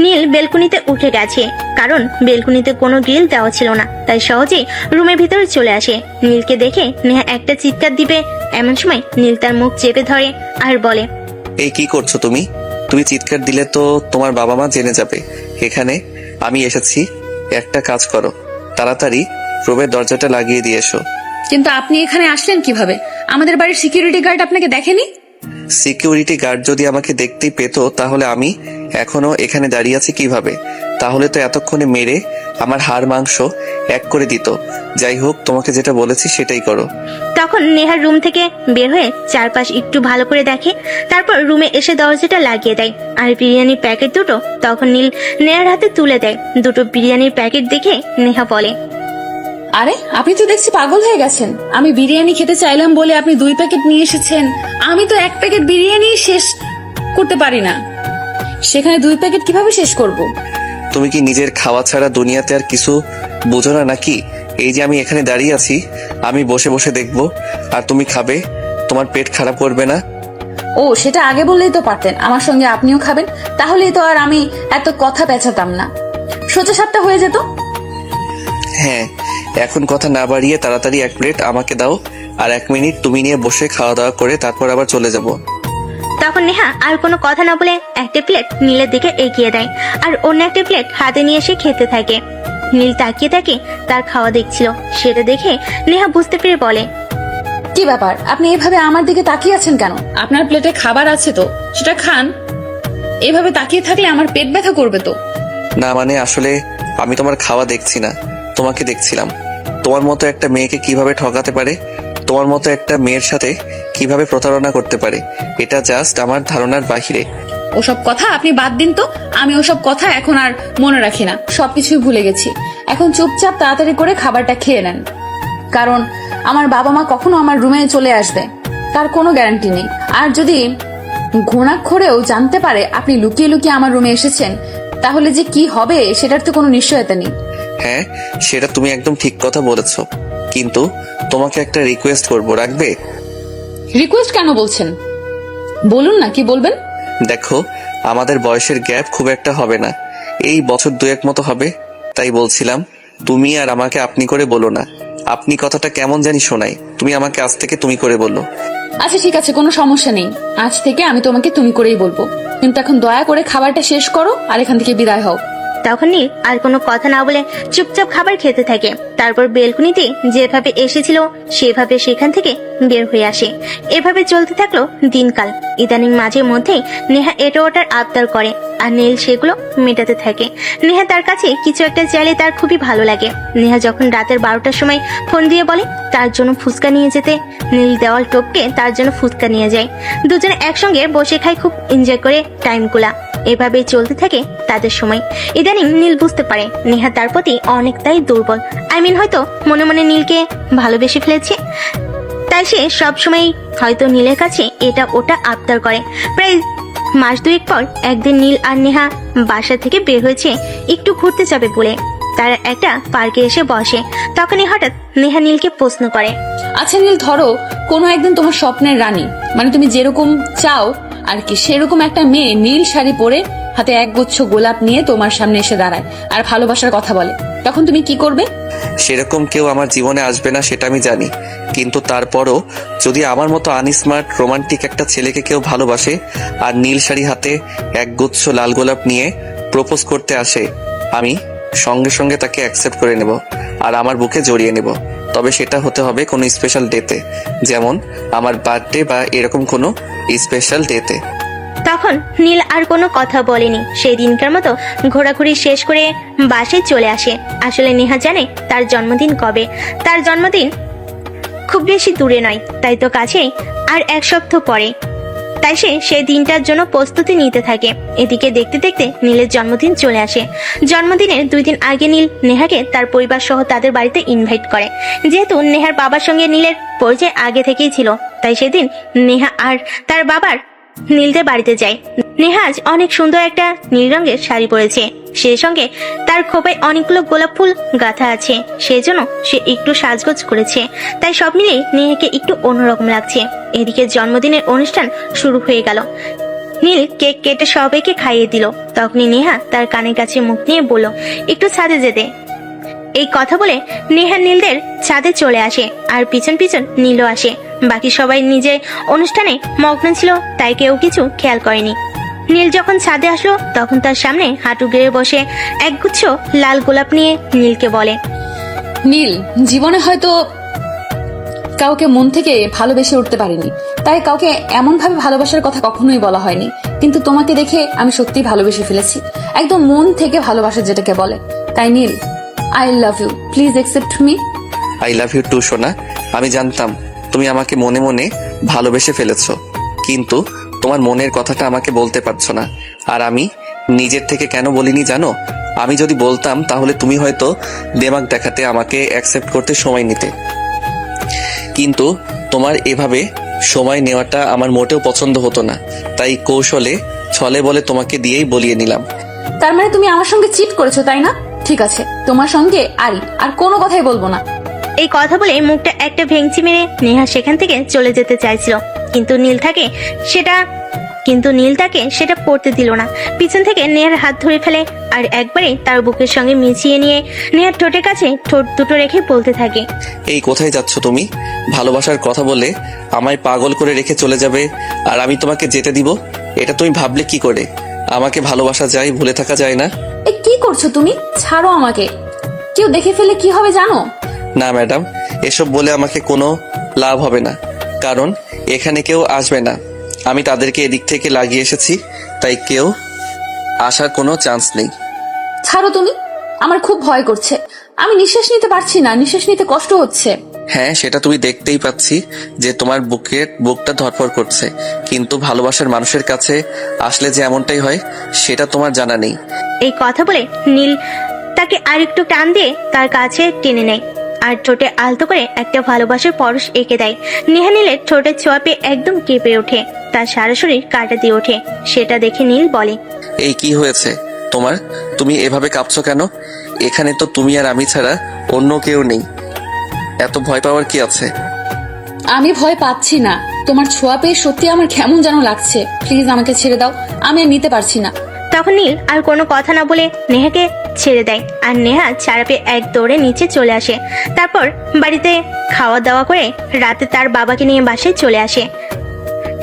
নীল বেলকনিতে উঠে গেছে, কারণ বেলকনিতে কোনো গ্রিল দেওয়া ছিল না, তাই সহজেই রুমের ভিতরে চলে আসে। নীলকে দেখে নেহা একটা চিৎকার দিবে, এমন সময় নীল তার মুখ চেপে ধরে আর বলে, এই কি করছো তুমি? তুমি চিৎকার দিলে তো তোমার বাবা মা জেনে যাবে এখানে আমি এসেছি। একটা কাজ করো, তাড়াতাড়ি রুমের দরজাটা লাগিয়ে দিয়ে এসো। কিন্তু আপনি এখানে আসলেন কিভাবে? আমাদের বাড়ির সিকিউরিটি গার্ড আপনাকে দেখেনি? সিকিউরিটি গার্ড যদি আমাকে দেখতেই পেতো তাহলে আমি এখনো এখানে দাঁড়িয়ে আছি কিভাবে? তাহলে তো এতক্ষণে মেরে আমার হাড় মাংস এক করে দিত। যাই হোক, তোমাকে যেটা বলেছি সেটাই করো। তখন নেহার রুম থেকে বের হয়ে চারপাশ একটু ভালো করে দেখে, তারপর রুমে এসে দরজাটা লাগিয়ে দেয়। আর বিরিয়ানির প্যাকেট দুটো তখন নীল নেহার হাতে তুলে দেয়। দুটো বিরিয়ানির প্যাকেট দেখে নেহা বলে, আরে আপনি তো দেখছি পাগল হয়ে গেছেন। আমি বিরিয়ানি খেতে চাইলাম বলে আপনি 2 প্যাকেট নিয়ে এসেছেন। আমি তো 1 প্যাকেট বিরিয়ানি শেষ করতে পারি না, সেখানে 2 প্যাকেট কিভাবে শেষ করব? তুমি কি নিজের খাওয়া ছাড়া দুনিয়াতে আর কিছু বুঝো না নাকি? এই যে আমি এখানে দাঁড়িয়ে আছি, আমি বসে বসে দেখবো আর তুমি খাবে, তোমার পেট খারাপ করবে না? ও, সেটা আগে বললেই তো পারতেন, আমার সঙ্গে আপনিও খাবেন, তাহলেই তো আর আমি এত কথা পেঁচাতাম না, সোজা সাপটা হয়ে যেত। হ্যাঁ, এখন কথা না বাড়িয়ে তাড়াতাড়ি 1 প্লেট আমাকে দাও, আর 1 মিনিট তুমি নিয়ে বসে খাওয়া দাওয়া করে তারপর আবার চলে যাব। তখন নেহা আর কোনো কথা না বলে একটা প্লেট নীলের দিকে এগিয়ে দেয় আর অন্য একটা প্লেট হাতে নিয়ে এসে খেতে থাকে। নীল তাকিয়ে থাকে তার খাওয়া দেখছিল, সেটা দেখে নেহা বুঝতে পেরে বলে, কি ব্যাপার, আপনি এভাবে আমার দিকে তাকিয়ে আছেন কেন? আপনার প্লেটে খাবার আছে তো, সেটা খান। এভাবে তাকিয়ে থাকলে আমার পেট ব্যথা করবে তো। না মানে আসলে আমি তোমার খাওয়া দেখছি না, তোমাকে দেখছিলাম। তোমার মতো একটা মেয়েকে কিভাবে ঠকাতে পারে, তোমার মতো একটা মেয়ের সাথে কিভাবে প্রতারণা করতে পারে, এটা জাস্ট আমার ধারণার বাহিরে। ওসব কথা আপনি বাদ দিন তো, আমি ওসব কথা এখন আর মনে রাখি না, সবকিছুই ভুলে গেছি। এখন চুপচাপ তাড়াতাড়ি করে খাবারটা খেয়ে নেন, কারণ আমার বাবা মা কখনো আমার রুমে চলে আসবে তার কোনো গ্যারান্টি নেই। আর যদি ঘুণাক্ষরেও জানতে পারে আপনি লুকিয়ে লুকিয়ে আমার রুমে এসেছেন, তাহলে যে কি হবে সেটার তো কোনো নিশ্চয়তা নেই। হ্যাঁ, সেটা তুমি একদম ঠিক কথা বলেছো, কিন্তু তোমাকে একটা রিকোয়েস্ট করবো, রাখবে? রিকোয়েস্ট কেন বলছেন? বলুন না, কি বলবেন? দেখো, আমাদের বয়সের গ্যাপ খুব একটা হবে না, এই বছর 2-1 মতো হবে, তাই বলছিলাম তুমি আর আমাকে আপনি করে বলো না। আপনি কথাটা কেমন জানি শোনায়। তুমি আমাকে আজ থেকে তুমি করে বললো। আচ্ছা ঠিক আছে, কোনো সমস্যা নেই। আজ থেকে আমি তোমাকে তুমি করেই বলবো, কিন্তু এখন দয়া করে খাবারটা শেষ করো আর এখান থেকে বিদায় হও। তখন নীল আর কোনো কথা না বলে চুপচাপ খাবার খেতে থাকে। তারপর বেলকুনিতে যেভাবে এসেছিল সেভাবে সেখান থেকে বের হয়ে আসে। এভাবে চলতে থাকলো দিনকাল। ইদানিং মাঝে মধ্যেই নেহা এটা ওটার আবদার করে আর নীল সেগুলো মেটাতে থাকে। নেহা তার কাছে কিছু একটা চাইলে তার খুবই ভালো লাগে। নেহা যখন রাতের 12টার সময় ফোন দিয়ে বলে তার জন্য ফুচকা নিয়ে যেতে, নীল দেওয়াল টপকে তার জন্য ফুচকা নিয়ে যায়। দুজনে একসঙ্গে বসে খায়, খুব এনজয় করে টাইমগুলা। এভাবেই চলতে থাকে তাদের সময়। ইদানিং নীল বুঝতে পারে নেহা তার প্রতি অনেকটাই দুর্বল। হয়তো মনে মনে নীলকে ভালোবেসে ফেলেছে, তাই সে সবসময় হয়তো নীলের কাছে এটা ওটা আবদার করে। প্রায় মাস দুয়েক পর একদিন নীল আর নেহা বাসা থেকে বের হয়েছে একটু ঘুরতে যাবে বলে। তারা একটা পার্কে এসে বসে। তখনই হঠাৎ নেহা নীলকে প্রশ্ন করে, আচ্ছা নীল, ধরো কোনো একদিন তোমার স্বপ্নের রানী, মানে তুমি যেরকম চাও আর কি সেরকম একটা মেয়ে নীল শাড়ি পরে হাতে একগুচ্ছ গোলাপ নিয়ে তোমার সামনে এসে দাঁড়ায় আর ভালোবাসার কথা বলে, তখন তুমি কি করবে? সেরকম কেউ আমার জীবনে আসবে না সেটা আমি জানি, কিন্তু তারপরও যদি আমার মতো আনস্মার্ট রোমান্টিক একটা ছেলেকে কেউ ভালোবাসে আর নীল শাড়ি হাতে একগুচ্ছ লাল গোলাপ নিয়ে প্রপোজ করতে আসে, আমি সঙ্গে সঙ্গে তাকে অ্যাকসেপ্ট করে নেব আর আমার বুকে জড়িয়ে নেব। তবে সেটা হতে হবে কোনো স্পেশাল ডেতে, যেমন আমার বার্থডে বা এরকম কোনো স্পেশাল ডেতে। তখন নীল আর কোনো কথা বলেনি। সেই দিনকার মতো ঘোরাঘুরি শেষ করে বাসায় চলে আসে। আসলে নেহা জানে তার জন্মদিন কবে। তার জন্মদিন খুব বেশি দূরে নয়, তাই তো কাছেই, আর 1 সপ্তাহ পরে। তাই সে সেই দিনটার জন্য প্রস্তুতি নিতে থাকে। এদিকে দেখতে দেখতে নীলের জন্মদিন চলে আসে। জন্মদিনের 2 দিন আগে নীল নেহাকে তার পরিবার সহ তাদের বাড়িতে ইনভাইট করে। যেহেতু নেহার বাবার সঙ্গে নীলের পরিচয় আগে থেকেই ছিল, তাই সেদিন নেহা আর তার বাবার নীলদের বাড়িতে যায়। নেহাজ অনেক সুন্দর একটা নীল রঙের শাড়ি পরেছে, সেই সঙ্গে তার খোপায় অনেকগুলো গোলাপ ফুল গাঁথা আছে, সেই জন্য সে একটু সাজগোজ করেছে। তাই সব মিলিয়ে নেহাকে একটু অন্যরকম লাগছে। এদিকে জন্মদিনের অনুষ্ঠান শুরু হয়ে গেল। নীল কেক কেটে সবাইকে খাইয়ে দিল। তখনই নেহা তার কানের কাছে মুখ নিয়ে বলল, একটু ছাদে যেতে। এই কথা বলে নেহা নীলদের ছাদে চলে আসে আর পিছন পিছন নীলও আসে। বাকি সবাই নিজের অনুষ্ঠানে মগ্ন ছিল, তাই কেউ কিছু খেয়াল করেনি। নীল যখন ছাদে আসলো তখন তার সামনে হাঁটু গেড়ে বসে একগুচ্ছ লাল গোলাপ নিয়ে নীলকে বলে, নীল, জীবনে হয়তো কাউকে মন থেকে ভালোবেসে উঠতে পারিনি, তাই কাউকে এমন ভাবে ভালোবাসার কথা কখনোই বলা হয়নি, কিন্তু তোমাকে দেখে আমি সত্যিই ভালোবেসে ফেলেছি, একদম মন থেকে ভালোবাসা যেটাকে বলে। তাই Neel, I love you, please accept me. I love you too সোনা। আমি জানতাম তুমি আমাকে মনে মনে ভালোবেসে ফেলেছো, কিন্তু তোমার মনের কথাটা আমাকে বলতে পারছো না। আর আমি নিজের থেকে কেন বলিনি জানো? আমি যদি বলতাম তাহলে তুমি হয়তো দেমাগ দেখাতে আমাকে অ্যাকসেপ্ট করতে সময় নিতে, কিন্তু তোমার এভাবে সময় নেওয়াটা আমার মোটেও পছন্দ হতো না। তাই কৌশলে ছলে বলে তোমাকে দিয়েই বলিয়ে নিলাম। তার মানে তুমি আমার সঙ্গে চিট করেছো, তাই না? ঠিক আছে, তোমার সঙ্গে আর কোনো কথাই বলবো না। এই কথা বলে মুখটা একটা ভেঙচি মেরে নেহা সেখান থেকে চলে যেতে চাইছিল, কিন্তু নীল তাকে সেটা পড়তে দিল না। পিছন থেকে নেহার হাত ধরে ফেলে আর একবারে তার বুকের সঙ্গে মিশিয়ে নিয়ে নেহার ঠোঁটের কাছে ঠোঁট দুটো রেখে বলতে থাকে, এই কোথায় যাচ্ছ তুমি? ভালোবাসার কথা বলে আমায় পাগল করে রেখে চলে যাবে আর আমি তোমাকে যেতে দিব? এটা তুমি ভাবলে কি করে? আমাকে ভালোবাসা যায়, ভুলে থাকা যায় না। কি করছো তুমি? ছাড়ো আমাকে, কেউ দেখে ফেলে কি হবে জানো? না ম্যাডাম, এসব বলে আমাকে কোনো লাভ হবে না, কারণ এখানে কেউ আসবে না। আমি তাদেরকে এদিক থেকে লাগিয়ে এসেছি, তাই কেউ আসার কোনো চান্স নেই। ছাড়ো তুমি, আমার খুব ভয় করছে, আমি নিঃশ্বাস নিতে পারছি না, নিঃশ্বাস নিতে কষ্ট হচ্ছে। হ্যাঁ, সেটা তুমি দেখতেই পাচ্ছি যে তোমার বুকটা ধড়ফড় করছে, কিন্তু ভালোবাসার মানুষের কাছে আসলে যে এমনটাই হয় সেটা তোমার জানা নেই। এই কথা বলে নীল তাকে আরেকটু টান দিয়ে তার কাছে টেনে নেয় আর ঠোঁটে আলতো করে একটা ভালোবাসার পরশ এঁকে দেয়। নেহা নীলের ঠোঁটের ছোঁয়া পেয়ে একদম কেঁপে ওঠে, তার সারা শরীর কাঁটা দিয়ে ওঠে। সেটা দেখে নীল বলে, এই কি হয়েছে তোমার? তুমি এভাবে কাঁপছো কেন? এখানে তো তুমি আর আমি ছাড়া অন্য কেউ নেই, এত ভয় পাওয়ার কি আছে? আমি ভয় পাচ্ছি না, তোমার ছোঁয়া পেয়ে সত্যি আমার কেমন যেন লাগছে। প্লিজ আমাকে ছেড়ে দাও, আমি আর নিতে পারছি না। তখন নীল আর কোনো কথা না বলে নেহাকে ছেড়ে দেয়, আর নেহা ছাড়া পেয়ে এক দৌড়ে নিচে চলে আসে। তারপর বাড়িতে খাওয়া দাওয়া করে রাতে তার বাবাকে নিয়ে বাসায় চলে আসে।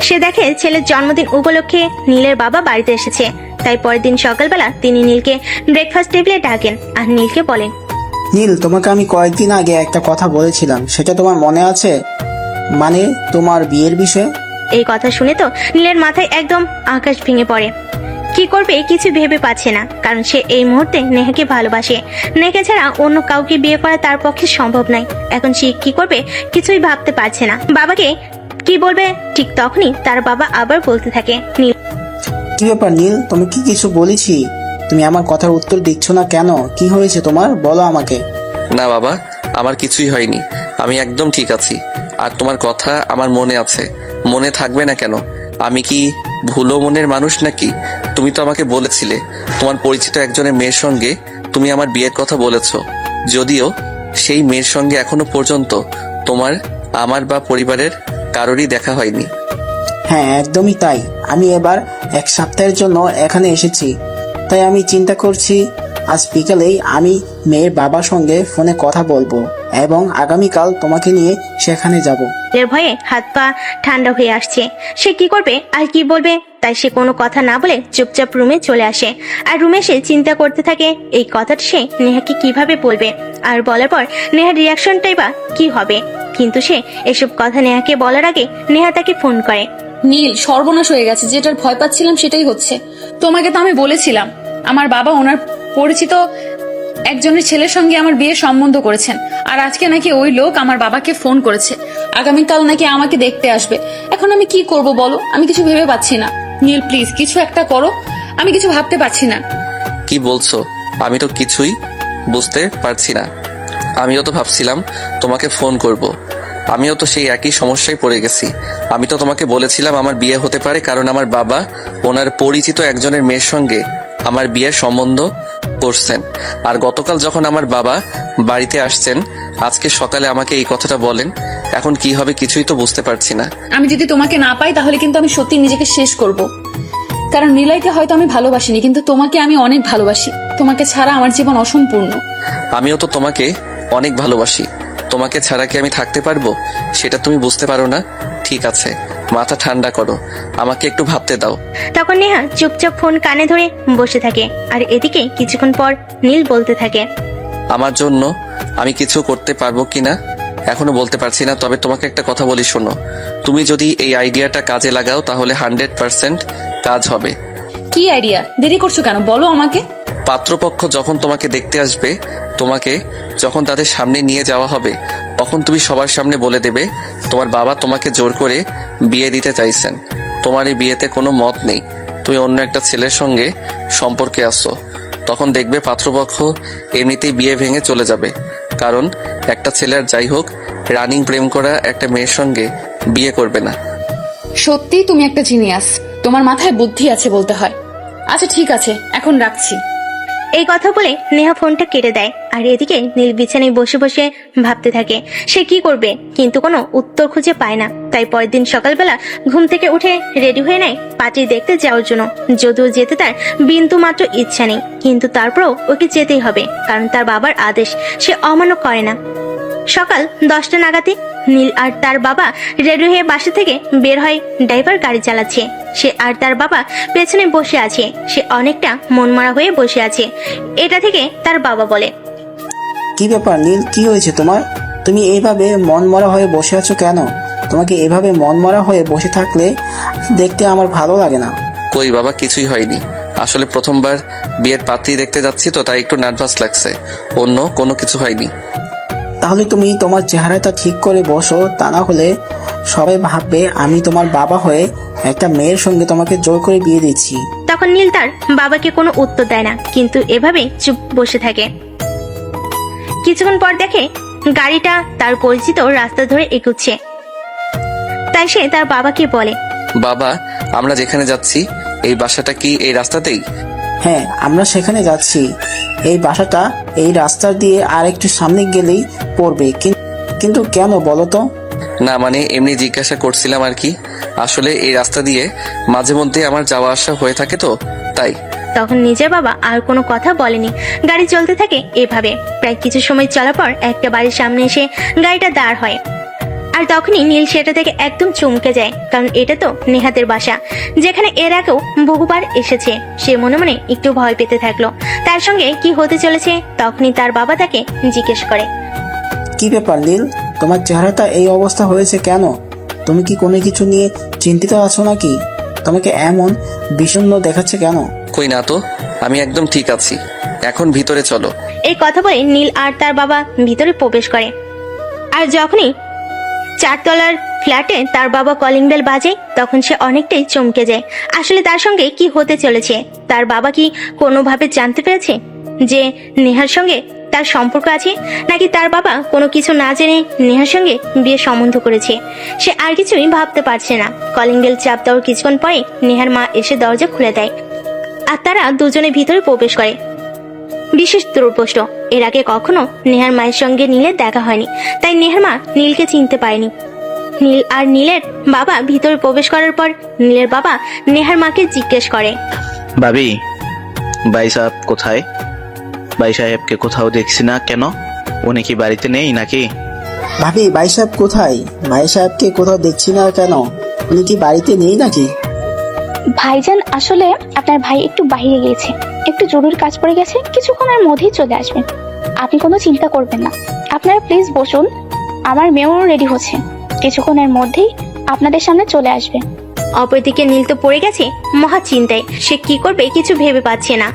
সে দেখে ছেলের জন্মদিন উপলক্ষে নীলের বাবা বাড়িতে এসেছে। তাই পরের দিন সকালবেলা তিনি নীলকে ব্রেকফাস্ট টেবিলে ডাকেন আর নীলকে বলেন, নীল, তোমাকে আমি কয়েকদিন আগে একটা কথা বলেছিলাম, সেটা তোমার মনে আছে? মানে তোমার বিয়ের বিষয়ে। এই কথা শুনে তো নীলের মাথায় একদম আকাশ ভেঙে পড়ে। কি করবে কিছু ভেবে পাচ্ছে না, কারণ সে এই মুহূর্তে নেহাকে ভালোবাসে। নেহাকে ছাড়া অন্য কাউকে বিয়ে করা তার পক্ষে সম্ভব নয়। এখন সে কি করবে কিছুই ভাবতে পারছে না। বাবাকে কি বলবে ঠিক তখনই তার বাবা আবার বলতে থাকে, নীল কি ব্যাপার নীল, তুমি কি কিছু বলেছি? তুমি আমার কথার উত্তর দিচ্ছ না কেন? কি হয়েছে তোমার, বলো আমাকে। না বাবা, আমার কিছুই হয়নি, আমি একদম ঠিক আছি। আর তোমার কথা আমার মনে আছে, মনে থাকবে না কেন? আমি কি ভুলো মনের মানুষ নাকি? তুমি তো আমাকে বলেছিলে তোমার পরিচিত একজনের মেয়ের সঙ্গে তুমি আমার বিয়ের কথা বলেছো, যদিও সেই মেয়ের সঙ্গে এখনো পর্যন্ত তোমার, আমার বা পরিবারের কারোরই দেখা হয়নি। হ্যাঁ, একদমই তাই। আমি এবার 1 সপ্তাহের জন্য এখানে এসেছি, তাই আমি চিন্তা করছি আজ বিকালেই আমি মেয়ের বাবার সঙ্গে ফোনে কথা বলবো এবং আগামীকাল তোমাকে নিয়ে সেখানে যাব। এর ভয়ে হাত পা ঠান্ডা হয়ে আসছে। সে কি করবে আর কি বলবে, তাই সে কোনো কথা না বলে চুপচাপ রুমে চলে আসে। আর রুমে এসে চিন্তা করতে থাকে এই কথাটা সে নেহাকে কিভাবে বলবে, আর বলার পর নেহার রিয়াকশনটাই বা কি হবে। কিন্তু সে এসব কথা নেহাকে বলার আগে নেহা তাকে ফোন করে। নীল, সর্বনাশ হয়ে গেছে। যেটার ভয় পাচ্ছিলাম সেটাই হচ্ছে। তোমাকে তো আমি বলেছিলাম আমার বাবা ওনার পরিচিত একজনের ছেলের সঙ্গে আমার বিয়ের সম্বন্ধ করেছেন, আর আজকে নাকি ওই লোক আমার বাবাকে ফোন করেছে, আগামীকাল নাকি আমাকে দেখতে আসবে। এখন আমি কি করব বলো? আমি কিছু ভেবে পাচ্ছি না। নীল প্লিজ কিছু একটা করো, আমি কিছু ভাবতে পারছি না। কি বলছো? আমি তো কিছুই বুঝতে পারছি না। আমিও তো ভাবছিলাম তোমাকে ফোন করব, আমিও তো সেই একই সমস্যায় পড়ে গেছি। আমি তো তোমাকে বলেছিলাম আমার বিয়ে হতে পারে, কারণ আমার বাবা ওনার পরিচিত একজনের মেয়ের সঙ্গে আমার বিয়ের সম্বন্ধ করছেন। আর গতকাল যখন আমার বাবা বাড়িতে আসছেন, আজকে সকালে আমাকে এই কথাটা বলেন। এখন কি হবে কিছুই তো বুঝতে পারছি না। আমি যদি তোমাকে না পাই তাহলে কিন্তু আমি সত্যি নিজেকে শেষ করব। কারণ নিলয়কে হয়তো আমি ভালোবাসিনি, কিন্তু তোমাকে আমি অনেক ভালোবাসি। তোমাকে ছাড়া আমার জীবন অসম্পূর্ণ। আমিও তো তোমাকে অনেক ভালোবাসি, তোমাকে ছাড়া কি আমি থাকতে পারবো? সেটা তুমি বুঝতে পারো না? ঠিক আছে, মাথা ঠান্ডা করো, আমাকে একটু ভাবতে দাও। তখন নেহা চুপচাপ ফোন কানে ধরে বসে থাকে। আর এদিকে কিছুক্ষণ পর নীল বলতে থাকে, আমার জন্য আমি কিছু করতে পারবো কিনা এখনো বলতে পারছি না, তবে তোমাকে একটা কথা বলি, শোনো। তুমি যদি এই আইডিয়াটা কাজে লাগাও তাহলে 100% কাজ হবে। কি আইডিয়া? দেরি করছো কেন, বলো আমাকে। পাত্রপক্ষ যখন তোমাকে দেখতে আসবে, তোমাকে যখন তাদের সামনে নিয়ে যাওয়া হবে, তখন তুমি সবার সামনে বলে দেবে তোমার বাবা তোমাকে জোর করে বিয়ে দিতে চাইছেন। তোমার এই বিয়েতে কোনো মত নেই, তুমি অন্য একটা ছেলের সঙ্গে সম্পর্কে আসছো। তখন দেখবে পাত্রপক্ষ এমনিতেই বিয়ে ভেঙে চলে যাবে, কারণ একটা ছেলের যাই হোক রানিং প্রেম করা একটা মেয়ের সঙ্গে বিয়ে করবে না। সত্যি তুমি একটা জিনিয়াস, তোমার মাথায় বুদ্ধি আছে বলতে হয়। আচ্ছা ঠিক আছে, এখন রাখছি। এই কথা বলে নেহা ফোনটা কেটে দেয়। আর এদিকে নীল বিছানায় বসে বসে ভাবতে থাকে সে কি করবে, কিন্তু কোনো উত্তর খুঁজে পায় না। তাই পরের দিন সকালবেলা ঘুম থেকে উঠে রেডি হয়ে নেয় পার্টি দেখতে যাওয়ার জন্য। যদিও যেতে তার বিন্দু মাত্র ইচ্ছা নেই, কিন্তু তারপরেও ওকে যেতেই হবে, কারণ তার বাবার আদেশ সে অমান্য করে না। সকাল 10টা নাগাদই নীল আর তার বাবা রেডি হয়ে বাসা থেকে বের হয়। ড্রাইভার গাড়ি চালাচ্ছে, সে আর তার বাবা পেছনে বসে আছে। সে অনেকটা মনমরা হয়ে বসে আছে। এটা থেকে তার বাবা বলে, কি ব্যাপার নীল, কি হয়েছে তোমার? তুমি এইভাবে মনমরা হয়ে বসে আছো কেন? তোমাকে এভাবে মনমরা হয়ে বসে থাকলে দেখতে আমার ভালো লাগে না। কই বাবা, কিছুই হয়নি। আসলে প্রথমবার বিয়ের পাত্রী দেখতে যাচ্ছি তো, তাই একটু নার্ভাস লাগছে, অন্য কোনো কিছু হয়নি। তাহলে তুমি তোমার চেহারাটা ঠিক করে বসো, তা না হলে সবাই ভাববে আমি তোমার বাবা হয়ে একটা মেয়ের সঙ্গে তোমাকে জোর করে বিয়ে দিচ্ছি। তখন নীল তার বাবাকে কোনো উত্তর দেয় না, কিন্তু এভাবে চুপ বসে থাকে। কিছুক্ষণ পর দেখে গাড়িটা তার পরিচিত রাস্তা ধরে এগুচ্ছে। তাই সে তার বাবাকে বলে, বাবা, আমরা যেখানে যাচ্ছি এই বাসাটা কি এই রাস্তাতেই? হ্যাঁ, আমরা সেখানে যাচ্ছি। এই বাসাটা এই রাস্তা দিয়ে আর একটু সামনে গেলেই পড়বে। কিন্তু কেন বলো তো? না মানে এমনি জিজ্ঞাসা করছিলাম আর কি। আসলে এই রাস্তা দিয়ে মাঝে মধ্যে আমার যাওয়া আসা হয়ে থাকে তো, তাই। তখন নিজের বাবা আর কোনো কথা বলেনি। গাড়ি চলতে থাকে এভাবে। প্রায় কিছু সময় চলার পর একটা বাড়ির সামনে এসে গাড়িটা দাঁড় হয়। আর তখনই নীল সেটা থেকে একদম চমকে যায়, কারণ এটা তো নেহাতের বাসা, যেখানে এর আগেও বহুবার এসেছে। সে মনে মনে একটু ভয় পেতে থাকলো তার সঙ্গে কি হতে চলেছে। তখনই তার বাবা তাকে জিজ্ঞেস করে, কি ব্যাপার নীল, তোমার চেহারাটা এই অবস্থা হয়েছে কেন? তুমি কি কোনো কিছু নিয়ে চিন্তিত আছো নাকি? তোমাকে এমন বিষণ্ণ দেখাচ্ছে কেন? কই না তো, আমি একদম ঠিক আছি। এখন ভিতরে চলো। এই কথা বলে নীল আর তার বাবা ভিতরে প্রবেশ করে। আর যখনই 4 তলার ফ্ল্যাটে তার বাবা কলিং বেল বাজে, তখন সে অনেকটাই চমকে যায়। আসলে তার সঙ্গে কি হতে চলেছে? তার বাবা কি কোনোভাবে জানতে পেরেছে যে নেহার সঙ্গে তার সম্পর্ক আছে, নাকি তার বাবা কোনো কিছু না জেনে নেহার সঙ্গে বিয়ে সম্বন্ধ করেছে? সে আর কিছুই ভাবতে পারছে না। কলিং বেল চাপ দেওয়ার কিছুক্ষণ পরে নেহার মা এসে দরজা খুলে দেয় আর তারা দুজনে ভিতরে প্রবেশ করে। বিশেষ দুর্বষ্ট, এর আগে কখনো নেহার মায়ের সঙ্গে নীলের দেখা হয়নি, তাই নেহার মা নীলকে চিনতে পারেনি। নীল আর নীলের বাবা ভিতরে প্রবেশ করার পর নীলের বাবা নেহার মাকে জিজ্ঞেস করে, ভাবি, ভাই সাহেব কোথায়? ভাই সাহেবকে কোথাও দেখছি না কেন? উনি কি বাড়িতে নেই নাকি? ভাবি, ভাই সাহেব কোথায়? ভাই সাহেবকে কোথাও দেখছি না কেন? উনি কি বাড়িতে নেই নাকি? ভাইজান, আসলে আপনার ভাই একটু বাইরে গিয়েছে, একটু জরুরি কাজ পড়ে গেছে, কিছুক্ষণের মধ্যেই চলে আসবেন। আপনি কোনো চিন্তা করবেন না, আপনারা প্লিজ বসুন। আমার মেয়েও রেডি হচ্ছে, কিছুক্ষণের মধ্যেই আপনাদের সামনে চলে আসবে। অপরদিকে নীল তো পড়ে গেছে মহা চিন্তায়। সে কি করবে কিছু ভেবে পাচ্ছে না।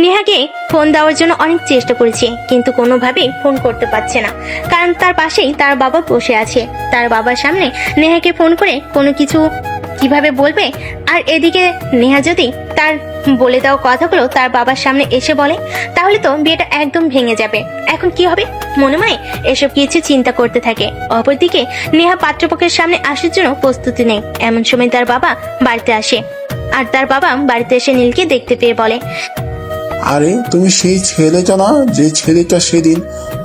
নেহাকে ফোন দেওয়ার জন্য অনেক চেষ্টা করেছে, কিন্তু কোনোভাবেই ফোন করতে পারছে না, কারণ তার পাশেই তার বাবা বসে আছে। তার বাবার সামনে নেহাকে ফোন করে কোনো কিছু কিভাবে বলবে? আর এদিকে নেহা যদি তার বলে দেওয়া কথাগুলো তার বাবার সামনে এসে বলে, তাহলে তো বিয়েটা একদম ভেঙে যাবে। এখন কি হবে? মনে মনে এসব কিছু চিন্তা করতে থাকে। অপরদিকে নেহা পাত্রপক্ষের সামনে আসার জন্য প্রস্তুতি নেই। এমন সময় তার বাবা বাড়িতে আসে, আর তার বাবা বাড়িতে এসে নীলকে দেখতে পেয়ে বলে, আরে তুমি সেই ছেলেটা না, যে ছেলেটা সেদিন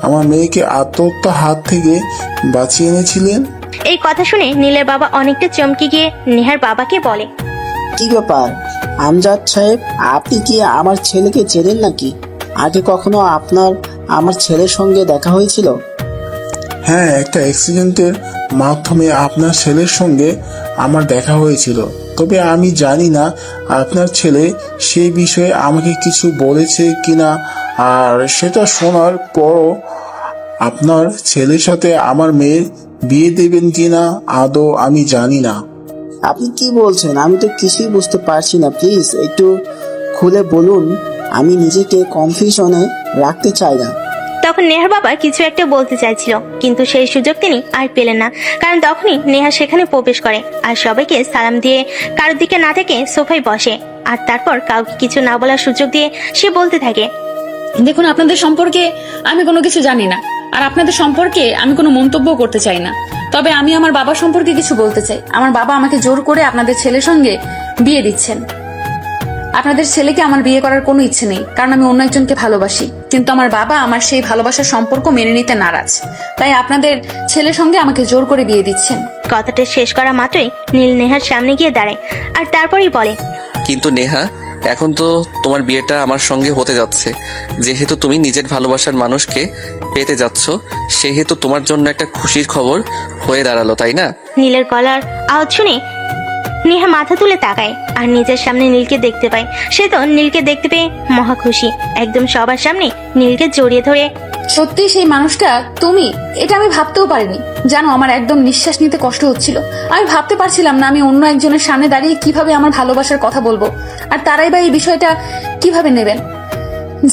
আমার মেয়েকে আত্মহত্যা হাত থেকে বাঁচিয়ে এনেছিলেন? এই কথা শুনে নীলের বাবা অনেকটা চমকে গিয়ে নেহার বাবাকে বলে, কি ব্যাপার আমজাদ সাহেব, আপনি কি আমার ছেলেকে চেনেন নাকি? আগে কখনো আমার ছেলের সঙ্গে দেখা হয়েছিল? হ্যাঁ, একটা অ্যাক্সিডেন্টের মাধ্যমে আপনার ছেলের সঙ্গে আমার দেখা হয়েছিল। তবে আমি জানি না আপনার ছেলে সেই বিষয়ে আমাকে কিছু বলেছে কিনা, আর সেটা শোনার পরও আপনার ছেলের সাথে আমার মেয়ের বিয়ে দেবেন কিনা আদৌ আমি জানি না। আপনি কি বলছেন? আমি তো কিছুই বুঝতে পারছি না, প্লিজ একটু খুলে বলুন। আমি নিজেকে কনফিউশনে রাখতে চাই না। তখন নেহার বাবা কিছু একটা বলতে চাইছিল, কিন্তু সেই সুযোগ তিনি আর পেলেন না, কারণ তখনই নেহা সেখানে প্রবেশ করে আর সবাইকে সালাম দিয়ে কারোর দিকে না থেকে সোফায় বসে। আর তারপর কাউকে কিছু না বলার সুযোগ দিয়ে সে বলতে থাকে, দেখুন, আপনাদের সম্পর্কে আমি কোনো কিছু জানি না, আর আপনাদের সম্পর্কে আমি কোনো মন্তব্য করতে চাই না। তবে আমি আমার বাবা সম্পর্কে কিছু বলতে চাই। আমার বাবা আমাকে জোর করে আপনাদের ছেলের সঙ্গে বিয়ে দিচ্ছেন। আপনাদের ছেলেকে আমার বিয়ে করার কোনো ইচ্ছে নেই, কারণ আমি অন্য একজনকে ভালোবাসি। কিন্তু আমার বাবা আমার সেই ভালোবাসার সম্পর্ক মেনে নিতে নারাজ, তাই আপনাদের ছেলের সঙ্গে আমাকে জোর করে বিয়ে দিচ্ছেন। কথাটা শেষ করা মাত্রই নীল নেহার সামনে গিয়ে দাঁড়ায় আর তারপরেই বলে, কিন্তু নেহা, এখন তো তোমার বিয়েটা আমার সঙ্গে হতে যাচ্ছে। যেহেতু তুমি নিজের ভালোবাসার মানুষকে পেতে যাচ্ছ, সেহেতু তোমার জন্য একটা খুশির খবর হয়ে দাঁড়ালো, তাই না? নীলের গলার আওয়াজ শুনে নেহা মাথা তুলে তাকায় আর নিজের সামনে নীলকে দেখতে পায়। সে তো নীলকে দেখতে পেয়ে মহা খুশি, একদম সবার সামনে নীলকে জড়িয়ে ধরে, সত্যি সেই মানুষটা তুমি? এটা আমি ভাবতেও পারিনি। জানো, আমার একদম নিঃশ্বাস নিতে কষ্ট হচ্ছিল। আমি ভাবতে পারছিলাম না আমি অন্য একজনের সামনে দাঁড়িয়ে কিভাবে আমার ভালোবাসার কথা বলবো, আর তারাই বা এই বিষয়টা কিভাবে নেবেন।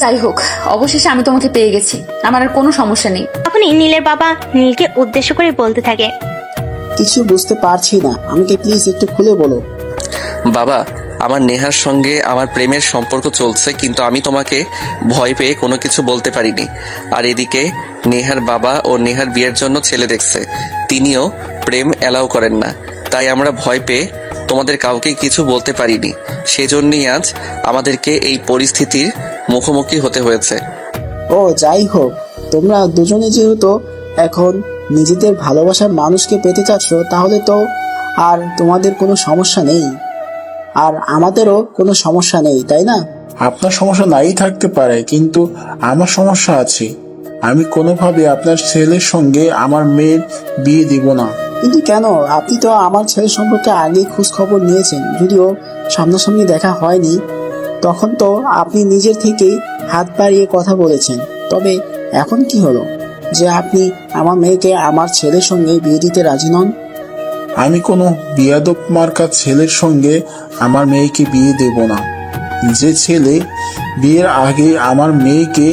যাই হোক, অবশেষে আমি তোমাকে পেয়ে গেছি, আমার আর কোনো সমস্যা নেই। তখনই নীলের বাবা নীলকে উদ্দেশ্য করে বলতে থাকে, কিছু বুঝতে পারছি না, আমাকে প্লিজ একটু খুলে বলো। বাবা, আমার নেহার সঙ্গে আমার প্রেমের সম্পর্ক চলছে, কিন্তু আমি তোমাকে ভয় পেয়ে কোনো কিছু বলতে পারিনি। আর এদিকে নেহার বাবা ও নেহার বিয়ের জন্য ছেলে দেখছে, তিনিও প্রেম অ্যালাউ করেন না, তাই আমরা ভয় পেয়ে তোমাদের কাউকে কিছু বলতে পারিনি। সেজন্যই আজ আমাদেরকে এই পরিস্থিতির মুখোমুখি হতে হয়েছে। ও যাই হোক, তোমরা দুজনে যেহেতু এখন নিজেদের ভালোবাসার মানুষকে পেতে চাচ্ছ, তাহলে তো আর তোমাদের কোনো সমস্যা নেই। আর আমাদেরও কোনো সমস্যা নেই, তাই না? আপনার সমস্যা নাই থাকতে পারে, কিন্তু আমার সমস্যা আছে। আমি কোনোভাবে আপনার ছেলের সঙ্গে আমার মেয়ের বিয়ে দিব না। কিন্তু কেন? আপনি তো আমার ছেলে সম্পর্কে আগেই খোঁজ খবর নিয়েছেন, যদিও সামনাসামনি দেখা হয়নি। তখন তো আপনি নিজের থেকেই হাত বাড়িয়ে কথা বলেছেন। তবে এখন কি হলো যে আপনি আমার মেয়েকে আমার ছেলের সঙ্গে বিয়ে দিতে রাজি নন? আমি কোনো বিয়াদব মার্কা ছেলের সঙ্গে আমার মেয়েকে বিয়ে দেব না। যে ছেলে বিয়ের আগে আমার মেয়েকে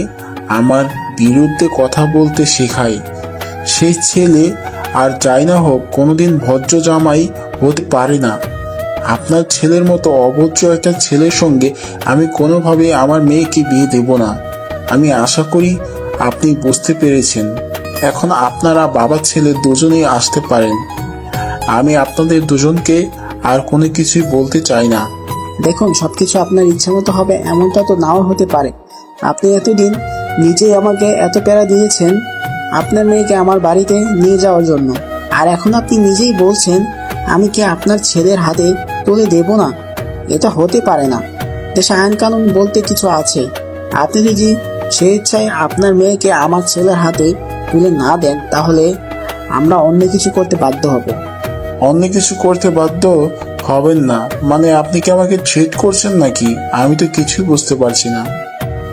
আমার বিরুদ্ধে কথা বলতে শেখায়, সেই ছেলে আর যাই না হোক কোনোদিন ভদ্র জামাই হতে পারে না। আপনার ছেলের মতো অভদ্র একটা ছেলের সঙ্গে আমি কোনোভাবে আমার মেয়েকে বিয়ে দেব না। আমি আশা করি আপনি বুঝতে পেরেছেন। এখন আপনারা বাবা ছেলে দুজনেই আসতে পারেন। আমি আপনাদের দুজনকে আর কোনো কিছুই বলতে চাই না। দেখুন, সবকিছু আপনার ইচ্ছা মতো হবে এমনটা তো নাও হতে পারে। আপনি এতদিন নিজেই আমাকে এত প্যারা দিয়েছেন আপনার মেয়েকে আমার বাড়িতে নিয়ে যাওয়ার জন্য, আর এখন আপনি নিজেই বলছেন আমি কি আপনার ছেলের হাতে তুলে দেব না? এটা হতে পারে না। দেশে আইন কানুন বলতে কিছু আছে। আপনি যদি স্বেচ্ছায় আপনার মেয়েকে আমার ছেলের হাতে তুলে না দেন, তাহলে আমরা অন্য কিছু করতে বাধ্য হব। অন্য কিছু করতে বাধ্য হবেন না মানে আপনি কি আমাকে ট্রিট করছেন নাকি? আমি তো কিছুই বুঝতে পারছি না।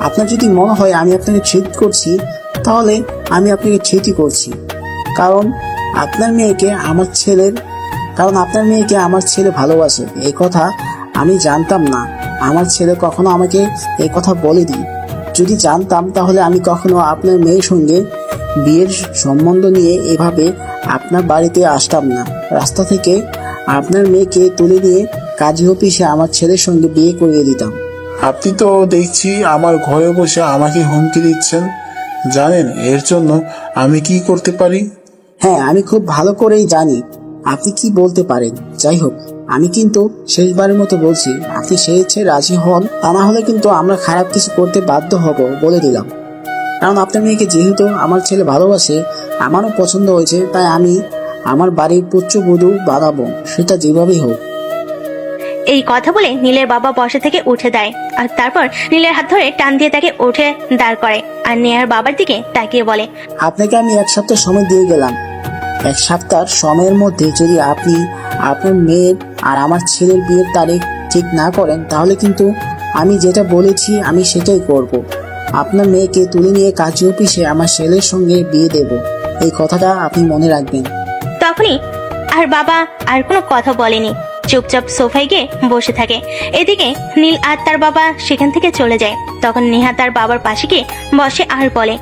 আপনার যদি মনে হয় আমি আপনাকে ট্রিট করছি, তাহলে আমি আপনাকে ট্রিটই করছি। কারণ আপনার মেয়েকে আমার ছেলে ভালোবাসে, এই কথা আমি জানতাম না। আমার ছেলে কখনো আমাকে এই কথা বলেনি। যদি জানতাম তাহলে আমি কখনো আপনার মেয়ের সঙ্গে বিয়ের সম্বন্ধ নিয়ে এভাবে আপনার বাড়িতে আসতাম না। রাস্তা থেকে আপনার মেয়েকে তুলে নিয়ে কাজী অফিসে আমার ছেলের সঙ্গে বিয়ে করিয়ে দিতাম। আপনি তো দেখছি আমার ঘরে বসে আমাকে হুমকি দিচ্ছেন। জানেন এর জন্য আমি কি করতে পারি? হ্যাঁ, আমি খুব ভালো করেই জানি আপনি কি বলতে পারেন। যাই হোক, আমি কিন্তু শেষবারের মতো বলছি, আপনি স্বেচ্ছায় রাজি হন, তা না হলে কিন্তু আমরা খারাপ কিছু করতে বাধ্য হব বলে দিলাম। কারণ আপনার মেয়েকে যেহেতু আমার ছেলে ভালোবাসে, আমারও পছন্দ হয়েছে, তাই আমি আমার বাড়ির পুত্রবধূ বানাবো, সেটা যেভাবেই হোক। এই কথা বলে নীলের বাবা বসা থেকে উঠে দেয়, আর তারপর নীলের হাত ধরে টান দিয়ে তাকে উঠে দাঁড় করে, আর নেহার বাবার দিকে তাকিয়ে বলে, আপনাকে আমি 1 সপ্তাহ সময় দিয়ে গেলাম। 1 সপ্তাহ সময়ের মধ্যে যদি আপনি আপনার মেয়ের আর আমার ছেলের বিয়ের তারিখ ঠিক না করেন, তাহলে কিন্তু আমি যেটা বলেছি আমি সেটাই করব। আপনার মেয়েকে তুলে নিয়ে কাজী অফিসে আমার ছেলের সঙ্গে বিয়ে দেব। এই কথাটা আপনি মনে রাখবেন। তখনই আর বাবা আর কোনো কথা বলেনি, চুপচাপ সোফায় গিয়ে বসে থাকে। এদিকে নীল আর তার বাবা সেখান থেকে চলে যায়। তখন নেহা তার বাবার পাশে গিয়ে বসে আর বলে,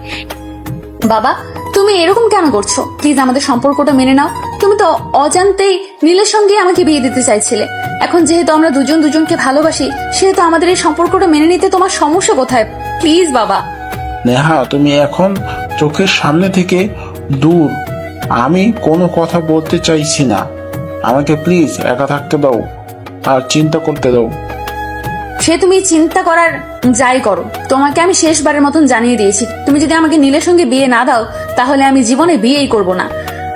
বাবা, তুমি এরকম কেন করছো? প্লিজ আমাদের সম্পর্কটা মেনে নাও। তুমি তো অজান্তেই নীলের সঙ্গে আমাকে বিয়ে দিতে চাইছিলে। এখন যেহেতু আমরা দুজনকে ভালোবাসি, সেহেতু আমাদের এই সম্পর্কটা মেনে নিতে তোমার সমস্যা কোথায়? প্লিজ বাবা। নেহা, তুমি এখন চোখের সামনে থেকে দূর। আমি কোনো কথা বলতে চাইছি না। আমাকে প্লিজ একা থাকতে দাও আর চিন্তা করতে দাও। সে তুমি চিন্তা করার যাই করো, তোমাকে আমি শেষবারের মতন জানিয়ে দিয়েছি, তুমি যদি আমাকে নীলের সঙ্গে বিয়ে না দাও, তাহলে আমি জীবনে বিয়েই করব না।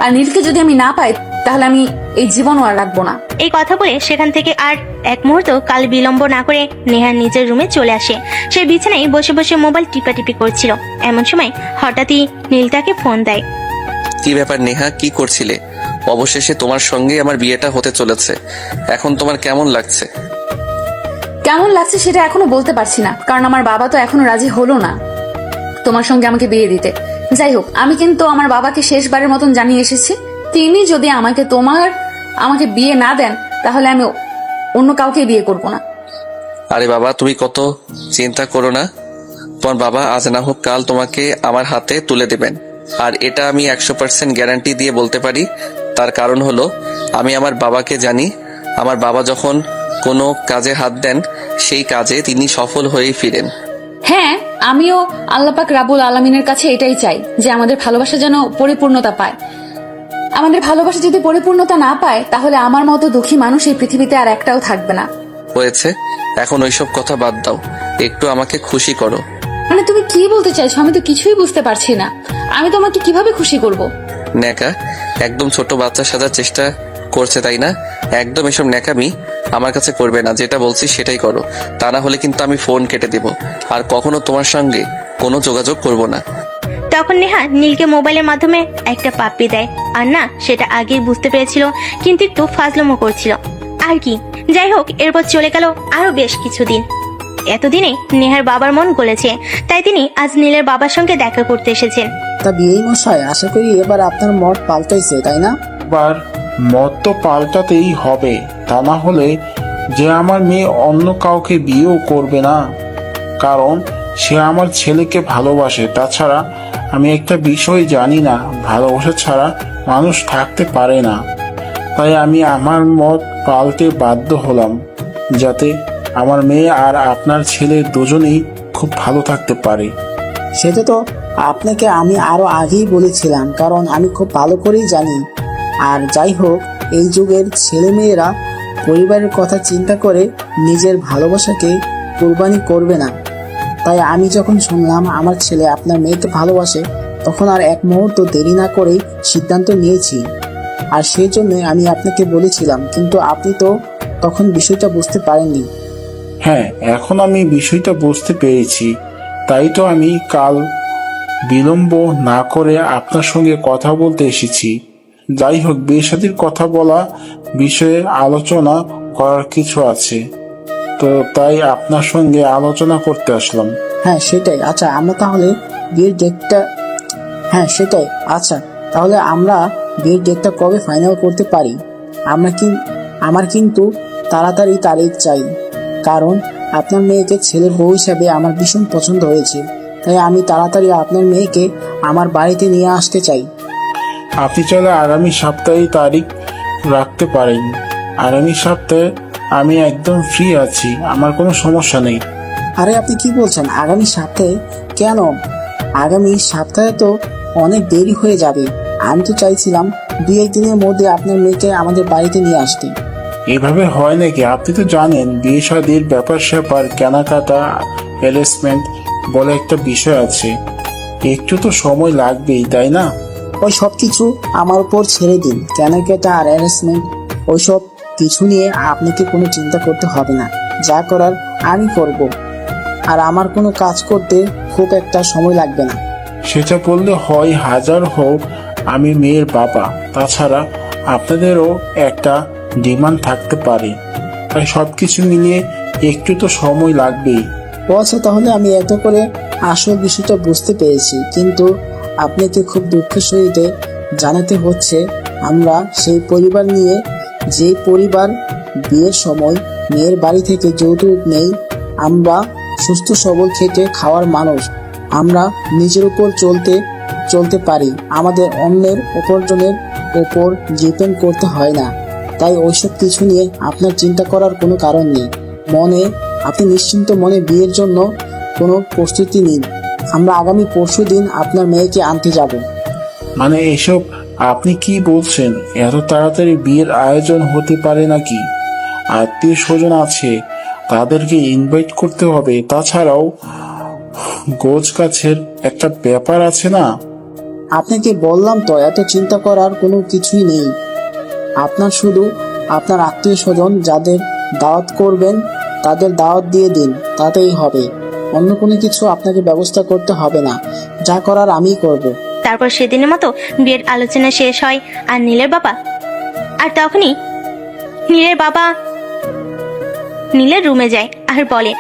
আর নীলকে যদি আমি না পাই, তাহলে আমি এই জীবনও আর রাখবো না। এই কথা বলে সেখান থেকে আর এক মুহূর্ত কাল বিলম্ব না করে নেহার নিজের রুমে চলে আসে। সে বিছানায় বসে বসে মোবাইল টিপাটিপি করছিল। এমন সময় হঠাৎই নীল তাকে ফোন দেয়। কি ব্যাপার নেহা, কি করছিলে? অবশেষে তোমার সঙ্গে আমার বিয়েটা হতে চলেছে। এখন তোমার কেমন লাগছে? কেমন লাগছে সেটা এখনো বলতে পারছি না, কারণ আমার বাবা তো এখনো রাজি হলো না তোমার সঙ্গে আমাকে বিয়ে দিতে। যাই হোক, আমি কিন্তু আমার বাবাকে শেষবারের মতন জানিয়ে এসেছি, তিনি যদি আমাকে বিয়ে না দেন, তাহলে আমি অন্য কাউকে বিয়ে করব না। আরে বাবা, তুমি কত চিন্তা করো না। তোমার বাবা আজ না হোক কাল তোমাকে আমার হাতে তুলে দেবেন, আর এটা আমি 100% গ্যারান্টি দিয়ে বলতে পারি। তার কারণ হলো, আমি আমার বাবাকে জানি। আমার বাবা যখন কোনো কাজে হাত দেন, সেই কাজে তিনি সফল হয়েই ফিরেন। হ্যাঁ, আমিও আল্লাহ পাক রাব্বুল আলামিনের কাছে এটাই চাই, যে আমাদের ভালোবাসা যেন পরিপূর্ণতা পায়। আমাদের ভালোবাসা যদি পরিপূর্ণতা না পায়, তাহলে আমার মতো দুঃখী মানুষ এই পৃথিবীতে আর একটাও থাকবে না। হয়েছে, এখন ওইসব কথা বাদ দাও, একটু আমাকে খুশি করো। মানে তুমি কি বলতে চাইছো? আমি তো কিছুই বুঝতে পারছি না। আমি তোমাকে কিভাবে খুশি করব? নেকা, একদম ছোট বাচ্চা সাজার চেষ্টা করছে, তাই না? একদম এসব ন্যাকামি আমার কাছে করবে না। যেটা বলছি সেটাই করো, তা না হলে কিন্তু আমি ফোন কেটে দেব আর কখনো তোমার সঙ্গে কোনো যোগাযোগ করব না। তখন নেহা নীলকে মোবাইলের মাধ্যমে একটা পাপ্পি দেয়। আর না, সেটা আগেই বুঝতে পেরেছিল, কিন্তু একটু ফাজলামো করছিল আর কি। যাই হোক, এরপর চলে গেল আরো বেশ কিছুদিন। এতদিনে নেহার বাবার মন গলেছে, তাই তিনি আজ নীলের বাবার সঙ্গে দেখা করতে এসেছেন। তা বিয়ে মশাই, আশা করি এবার আপনার মত পাল্টাইছে, তাই না? এবার মত তো পাল্টাতেই হবে, তা না হলে যে আমার মেয়ে অন্য কাউকে বিয়েও করবে না, কারণ সে আমার ছেলেকে ভালোবাসে। তাছাড়া আমি একটা বিষয় জানি না, ভালোবাসা ছাড়া মানুষ থাকতে পারে না। তাই আমি আমার মত পাল্টে বাধ্য হলাম, যাতে আমার মেয়ে আর আপনার ছেলে দুজনেই খুব ভালো থাকতে পারে। সেটা তো আপনাকে আমি আরো আগেই বলেছিলাম, কারণ আমি খুব ভালো করেই জানি। আর যাই হোক, এই যুগের ছেলেমেয়েরা পরিবারের কথা চিন্তা করে নিজের ভালোবাসাকে কোরবানি করবে না। তাই আমি যখন শুনলাম আমার ছেলে আপনার মেয়েকে ভালোবাসে, তখন আর এক মুহূর্ত দেরি না করেই সিদ্ধান্ত নিয়েছি। আর সেই জন্য আমি আপনাকে বলেছিলাম, কিন্তু আপনি তো তখন বিষয়টা বুঝতে পারেননি। হ্যাঁ, এখন আমি বিষয়টা বুঝতে পেরেছি, তাই তো আমি কাল বিলম্ব না করে আপনার সঙ্গে কথা বলতে এসেছি। যাই হোক, বিয়ে শাদীর কথা বলা বিষয়ে আলোচনা করার কিছু আছে, তো তাই আপনার সঙ্গে আলোচনা করতে আসলাম। হ্যাঁ সেটাই। আচ্ছা আমরা তাহলে বিয়ের ডেটটা তাহলে আমরা বিয়ের ডেটটা কবে ফাইনাল করতে পারি? আমার কিন্তু তাড়াতাড়ি তারিখ চাই, কারণ আপনার মেয়েকে ছেলের বউ হিসাবে আমার ভীষণ পছন্দ হয়েছে। তাই আমি তাড়াতাড়ি আপনার মেয়েকে আমার বাড়িতে নিয়ে আসতে চাই। আপনি চাইলে আগামী সপ্তাহে তারিখ রাখতে পারেন। আগামী সপ্তাহে আমি একদম ফ্রি আছি, আমার কোনো সমস্যা নেই। আরে আপনি কি বলছেন? আগামী সপ্তাহে? কেন? আগামী সপ্তাহে তো অনেক দেরি হয়ে যাবে। আমি তো চাইছিলাম 2-1 দিনের মধ্যে আপনার মেয়েকে আমাদের বাড়িতে নিয়ে আসতে। এভাবে হয় নাকি? আপনি তো জানেন বিয়ে শাদীর ব্যাপার স্যাপার, কেনাকাটা, অ্যারেঞ্জমেন্ট বলে একটা বিষয় আছে, একটু তো সময় লাগবেই, তাই না? ওই সব কিছু আমার উপর ছেড়ে দিন। কেনাকাটা আর অ্যারেঞ্জমেন্ট ওইসব কিছু নিয়ে আপনাকে কোনো চিন্তা করতে হবে না। যা করার আমি করব, আর আমার কোনো কাজ করতে খুব একটা সময় লাগবে না। সেটা বললে হয়, হাজার হোক আমি মেয়ের বাবা। তাছাড়া আপনাদেরও একটা ডিমান্ড থাকতে পারে, তাই সবকিছু মিলিয়ে একটু তো সময় লাগবেই। ও আচ্ছা, তাহলে আমি এত করে আসল বিষয়টা বুঝতে পেরেছি, কিন্তু আপনাকে খুব দুঃখের সহিত জানাতে হচ্ছে, আমরা সেই পরিবার নিয়ে, যে পরিবার বিয়ের সময় মেয়ের বাড়ি থেকে যৌতুক নেই, আমরা সুস্থ সবল খেটে খাওয়ার মানুষ, আমরা নিজের উপর চলতে পারি, আমাদের অন্যের উপার্জনের উপর ডিপেন্ড করতে হয় না। তাই ওইসব কিছু নিয়ে আপনার চিন্তা করার কোনো কারণ নেই। আপনি নিশ্চিন্ত মনে বিয়ের জন্য কোনো প্রস্তুতি নিন। আমরা আগামী পরশুদিন আপনার মেয়েকে আনতে যাব। মানে এসব আপনি কি বলছেন? এত তাড়াতাড়ি বিয়ের আয়োজন হতে পারে নাকি? আত্মীয় স্বজন আছে, তাদেরকে ইনভাইট করতে হবে। তাছাড়াও গোছ গাছের একটা ব্যাপার আছে না? আপনাকে বললাম তো, এত চিন্তা করার কোনো কিছুই নেই। আপনার শুধু আপনার আত্মীয় স্বজন যাদের দাওয়াত করবেন তাদের দাওয়াত দিয়ে দিন, তাতেই হবে। অন্য কোনো কিছু আপনাকে ব্যবস্থা করতে হবে না, যা করার আমিই করব। তারপর সেদিনের মতো বিয়ের আলোচনা শেষ হয়। আর তখনই নীলের বাবা নীলের রুমে যায় আর বলে,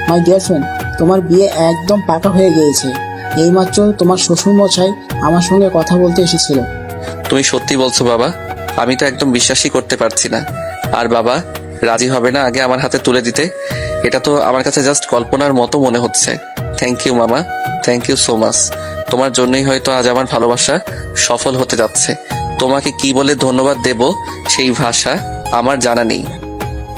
মাই ডিয়ার ফ্রেন্ড, তোমার বিয়ে একদম পাকা হয়ে গিয়েছে। এইমাত্র তোমার শ্বশুর মশাই আমার সঙ্গে কথা বলতে এসেছিল। তুমি সত্যি বলছো বাবা? আমি তো একদম বিশ্বাসই করতে পারছি না। আর বাবা রাজি হবে না আগে আমার হাতে তুলে দিতে? এটা তো আমার কাছে জাস্ট কল্পনার মতো মনে হচ্ছে। থ্যাংক ইউ মামা, থ্যাংক ইউ সো মাচ। তোমার জন্যই হয়তো আজ আমার ভালোবাসা সফল হতে যাচ্ছে। তোমাকে কি বলে ধন্যবাদ দেব সেই ভাষা আমার জানা নেই।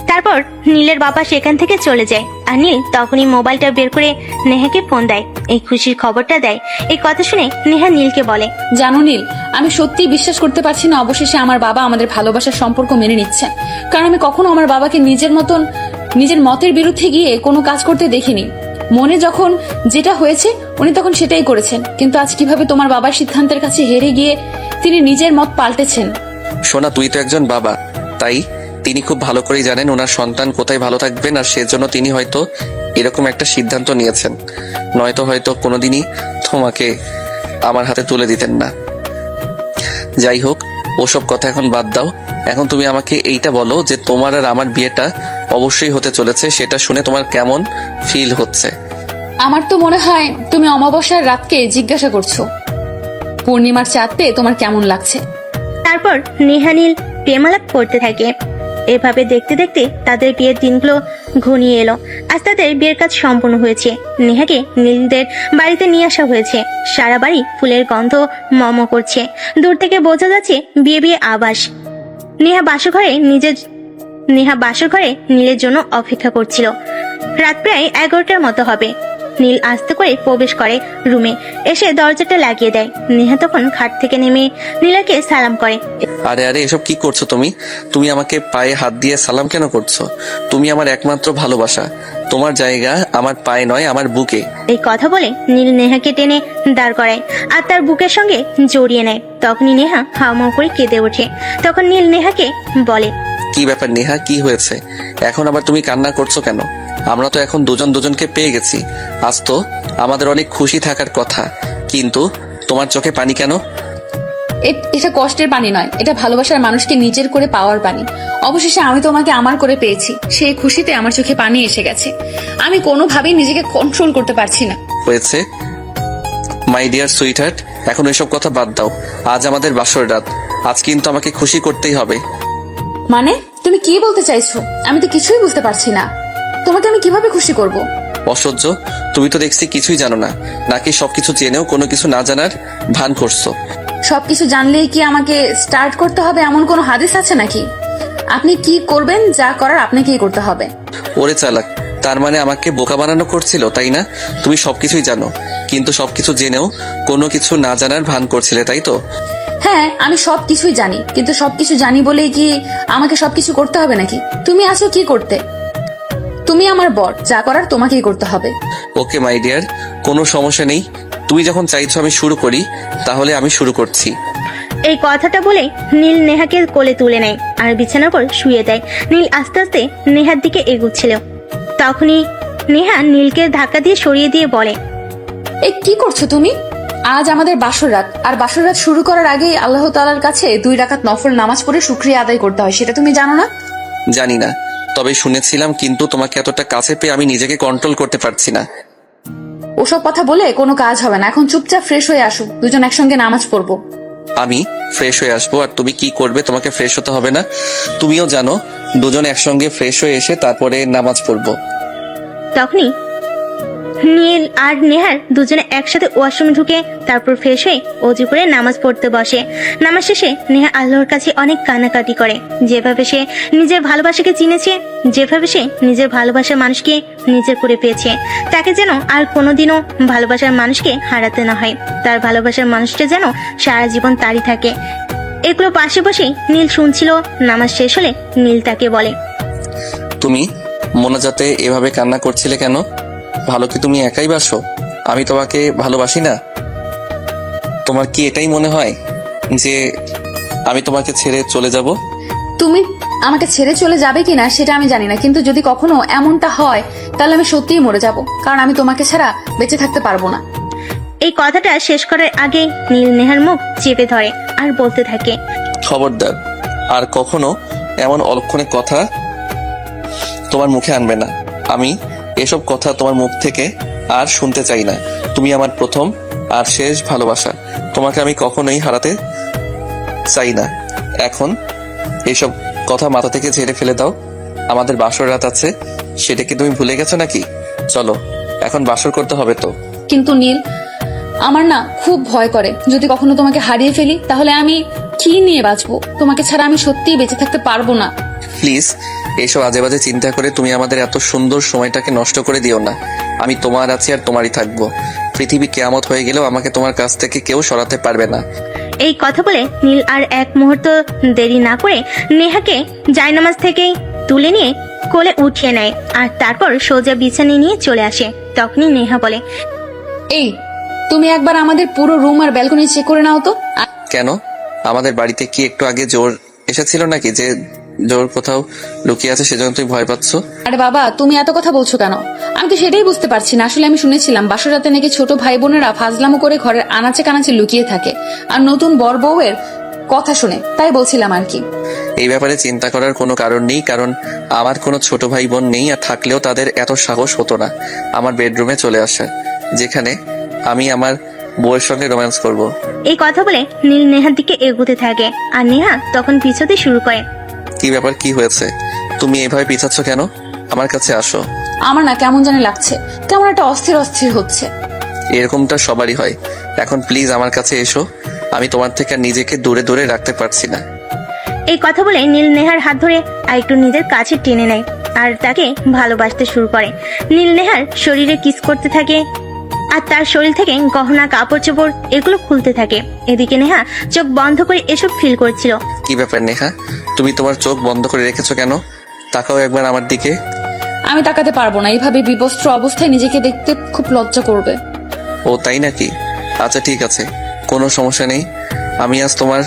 তারপর নীলের বাবা সেখান থেকে চলে যায়। আর নীল তখনই মোবাইলটা বের করে নেহাকে ফোন দেয়, এই খুশির খবরটা দেয়। এই কথা শুনে নেহা নীলকে বলে, জানো নীল, আমি সত্যিই বিশ্বাস করতে পারছি না অবশেষে আমার বাবা আমাদের ভালোবাসার সম্পর্ক মেনে নিচ্ছেন। কারণ আমি কখনো আমার বাবাকে নিজের মতের বিরুদ্ধে গিয়ে কোনো কাজ করতে দেখিনি। মনে যখন যেটা হয়েছে উনি তখন সেটাই করেছেন, কিন্তু আজ কিভাবে তোমার বাবার সিদ্ধান্তের কাছে হেরে গিয়ে তিনি নিজের মত পাল্টেছেন সোনা, তুই তো একজন বাবা, তাই তিনি খুব ভালো করেই জানেন ওনার সন্তান কোথায় ভালো থাকবেন, আর সেজন্য তিনি হয়তো এরকম একটা সিদ্ধান্ত নিয়েছেন, নয়তো হয়তো কোনোদিনই তোমাকে আমার হাতে তুলে দিতেন না। যাই হোক, ওসব কথা এখন বাদ দাও। এখন তুমি আমাকে এইটা বলো যে তোমার আর আমার বিয়েটা অবশ্যই হতে চলেছে, সেটা শুনে তোমার কেমন ফিল হচ্ছে? আমার তো মনে হয় তুমি অমাবস্যার রাতকে জিজ্ঞাসা করছো পূর্ণিমার চাঁদ পেয়ে তোমার কেমন লাগছে। তারপর নেহা নীল প্রেমালাপ করতে থাকে। এভাবে দেখতে দেখতে তাদের বিয়ের দিনগুলো ঘনিয়ে এলো। আজ তাদের বিয়ের কাজ সম্পূর্ণ হয়েছে। নেহাকে নীলদের বাড়িতে নিয়ে আসা হয়েছে। সারা বাড়ি ফুলের গন্ধ মম করছে। দূর থেকে বোঝা যাচ্ছে বিয়ে বিয়ে আবাস। নেহা বাসর ঘরে নীলের জন্য অপেক্ষা করছিল। রাত প্রায় 11টার মতো হবে। নীল আস্তে করে প্রবেশ করে রুমে, এসে দরজাটা লাগিয়ে দেয়। নেহা তখন খাট থেকে নেমে নীলাকে সালাম করে। আরে আরে, এসব কি করছো তুমি? তুমি আমাকে পায়ে হাত দিয়ে সালাম কেন করছো? তুমি আমার একমাত্র ভালোবাসা, তোমার জায়গা আমার পায়ে নয়, আমার বুকে। এই কথা বলে নীল নেহাকে টেনে দাঁড় করায় আর তার বুকের সঙ্গে জড়িয়ে নেয়। তখনই নেহা হাউমাউ করে কেঁদে ওঠে। তখন নীল নেহাকে বলে, কি ব্যাপার নেহা, কি হয়েছে? এখন আবার তুমি কান্না করছো কেন? আমরা তো এখন দুজন দুজনকে পেয়ে গেছি। আজ তো আমাদের অনেক খুশি থাকার কথা, কিন্তু তোমার চোখে পানি কেন? এটা কষ্টের পানি নয়, এটা ভালোবাসার মানুষকে নিজের করে পাওয়ার পানি। অবশেষে আমি তোমাকে আমার করে পেয়েছি, সেই খুশিতে আমার চোখে পানি এসে গেছে। আমি কোনোভাবেই নিজেকে কন্ট্রোল করতে পারছি না। হয়েছে মাই ডিয়ার সুইটহার্ট, এখন এসব কথা বাদ দাও। আজ আমাদের বাসর রাত, আজ কিন্তু আমাকে খুশি করতেই হবে। মানে তুমি কি বলতে চাইছো? আমি তো কিছুই বুঝতে পারছি না। তোমাকে আমি কিভাবে খুশি করব? অসহ্য, তুমি তো দেখছি কিছুই জানো না, নাকি সবকিছু জেনেও কোনো কিছু না জানার ভান করছো? সবকিছু জানলেই কি আমাকে স্টার্ট করতে হবে এমন কোনো হাদিস আছে নাকি? আপনি কি করবেন, যা করার আপনাকেই করতে হবে। ওরে চালাক, তার মানে আমাকে বোকা বানানো করছিল, তাই না? তুমি সবকিছুই জানো, কিন্তু সবকিছু জেনেও কোনো কিছু না জানার ভান করছিলে, তাই তো? হ্যাঁ, আমি সবকিছুই জানি, কিন্তু সবকিছু জানি বলেই কি আমাকে সবকিছু করতে হবে নাকি? তুমি আছো কি করতে? তুমি আমার বর, যা করার তোমাকেই করতে হবে। ওকে মাই ডিয়ার, কোনো সমস্যা নেই। তুমি যখন চাইছো আমি শুরু করি, তাহলে আমি শুরু করছি। এই কথাটা বলে নীল নেহাকে কোলে তুলে নেয় আর বিছানার উপর শুয়ে দেয়। নীল আস্তে আস্তে নেহার দিকে এগুচ্ছিল। তখনই নেহা নীলকে ধাক্কা দিয়ে সরিয়ে দিয়ে বলে, এই কি করছো তুমি? আজ আমাদের বাসর রাত, আর বাসর রাত শুরু করার আগেই আল্লাহ তাআলার কাছে 2 রাকাত নফল নামাজ পড়ে শুকরিয়া আদায় করতে হয়, সেটা তুমি জানো না? জানি না, তবে শুনেছিলাম, কিন্তু তোমাকে এতটা কাছে পেয়ে আমি নিজেকে কন্ট্রোল করতে পারছি না। ওসব কথা বলে কোনো কাজ হবে না। এখন চুপচাপ ফ্রেশ হয়ে আসো, দুজন একসঙ্গে নামাজ পড়বো। আমি ফ্রেশ হয়ে আসবো, আর তুমি কি করবে? তোমাকে ফ্রেশ হতে হবে না, তুমিও জানো। দুজন একসঙ্গে ফ্রেশ হয়ে এসে তারপরে নামাজ পড়বো। তখনই নীল আর নেহার দুজনে একসাথে ওয়াশরুমে ঢুকে তারপর ফ্রেশ হয়ে অজু করে নামাজ পড়তে বসে। নামাজ শেষে নেহা আল্লাহর কাছে অনেক কান্নাকাটি করে। যেভাবে সে নিজের ভালোবাসাকে চিনেছে, যেভাবে সে নিজের ভালোবাসার মানুষকে নিজের করে পেয়েছে, তাকে যেন আর কোনোদিনও ভালোবাসার মানুষকে হারাতে না হয়। তার ভালোবাসার মানুষটা যেন সারা জীবন তারই থাকে। এগুলো পাশে বসে নীল শুনছিল। নামাজ শেষ হলে নীল তাকে বলে, তুমি মোনাজাতে এভাবে কান্না করছিলে কেন? ভালো কি তুমি একাই বাসো? আমি তোমাকে ভালোবাসি না? তোমার কি এটাই মনে হয় যে আমি তোমাকে ছেড়ে চলে যাব? তুমি আমাকে ছেড়ে চলে যাবে কিনা সেটা আমি জানি না, কিন্তু যদি কখনো এমনটা হয় তাহলে আমি সত্যিই মরে যাব, কারণ আমি তোমাকে ছাড়া বেঁচে থাকতে পারবো না। এই কথাটা শেষ করার আগে নীল নেহার মুখ চেপে ধরে আর বলতে থাকে, খবরদার, আর কখনো এমন অলক্ষণে কথা তোমার মুখে আনবে না। আমি এসব কথা তোমার মুখ থেকে আর শুনতে চাই না। তুমি আমার প্রথম আর শেষ ভালোবাসা, তোমাকে আমি কখনোই হারাতে চাই না। এখন এইসব কথা মাথা থেকে ঝেড়ে ফেলে দাও। আমাদের বাসর রাত আছে, সেটা কি তুমি ভুলে গেছো নাকি? চলো, এখন বাসর করতে হবে তো। কিন্তু নীল, আমার না খুব ভয় করে, যদি কখনো তোমাকে হারিয়ে ফেলি তাহলে আমি কি নিয়ে বাঁচবো? তোমাকে ছাড়া আমি সত্যিই বেঁচে থাকতে পারবো না। প্লিজ, এসব আজে বাজে চিন্তা করে তুমি আমাদের এত সুন্দর সময়টাকে নষ্ট করে দিও না। আমি তোমার আছি আর তোমারই থাকবো। পৃথিবী কেয়ামত হয়ে গেলেও আমাকে তোমার কাছ থেকে কেউ সরাতে পারবে না। এই কথা বলে নীল আর এক মুহূর্ত দেরি না করে নেহাকে জায়নামাজ থেকে তুলে নিয়ে কোলে উঠিয়ে নেয় আর তারপর সোজা বিছানায় নিয়ে চলে আসে। তখনই নেহা বলে, এই তুমি একবার আমাদের পুরো রুম আর ব্যালকনি চেক করে নাও তো। কেন? আমাদের বাড়িতে কি একটু আগে জোর এসেছিল নাকি যে জোর কোথাও লুকিয়ে আছে সেজন্য তুমি ভয় পাচ্ছ? আরে বাবা, তুমি এত কথা বলছো কেন? আমি তো সেটাই বুঝতে পারছি না। আসলে আমি শুনেছিলাম বাসর রাতে নাকি ছোট ভাই বোনেরা ফাজলামো করে ঘরের আনাচে কানাচে লুকিয়ে থাকে, আর নতুন বর বউয়ের কথা শুনে, তাই বলছিলাম আর কি। এই ব্যাপারে চিন্তা করার কোনো কারণ নেই, কারণ আমার কোনো ছোট ভাই বোন নেই, আর থাকলেও তাদের এত সাহস হতো না আমার বেডরুমে চলে আসা, যেখানে আমি আমার বউয়ের সঙ্গে রোম্যান্স করব। এই কথা বলে নীল নেহার দিকে এগোতে থাকে আর নেহা তখন পিছোতে শুরু করে। কি ব্যাপার, কি হয়েছে? তুমি এভাবে পিছাচ্ছ কেন? আমার কাছে আসো। আমার না কেমন জানি লাগছে, কেমন একটা অস্থির অস্থির হচ্ছে। এরকমটা সবারই হয়। এখন প্লিজ আমার কাছে এসো, আমি তোমার থেকে নিজেকে দূরে দূরে রাখতে পারছি না। এই কথা বলে নীল নেহার হাত ধরে আর একটু নিজের কাছে টেনে নেয় আর তাকে ভালোবাসতে শুরু করে। নীল নেহার শরীরে কিস করতে থাকে আর তার শরীর থেকে গহনা, কাপড় চোপড় এগুলো খুলতে থাকে। এদিকে নেহা চোখ বন্ধ করে এসব ফিল করছিল। কি ব্যাপার নেহা, তুমি তোমার চোখ বন্ধ করে রেখেছো কেন? তাকাও একবার আমার দিকে। আমি তাকাতে পারবো না, এইভাবে বিবস্ত্র অবস্থায় নিজেকে দেখতে খুব লজ্জা করবে। ও তাই নাকি? আচ্ছা ঠিক আছে, কোনো সমস্যা নেই। আমি আজ তোমার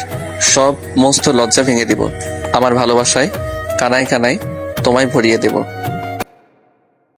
সমস্ত লজ্জা ভেঙে দিব। আমার ভালোবাসায় কানায় কানায় তোমায় ভরিয়ে দেব।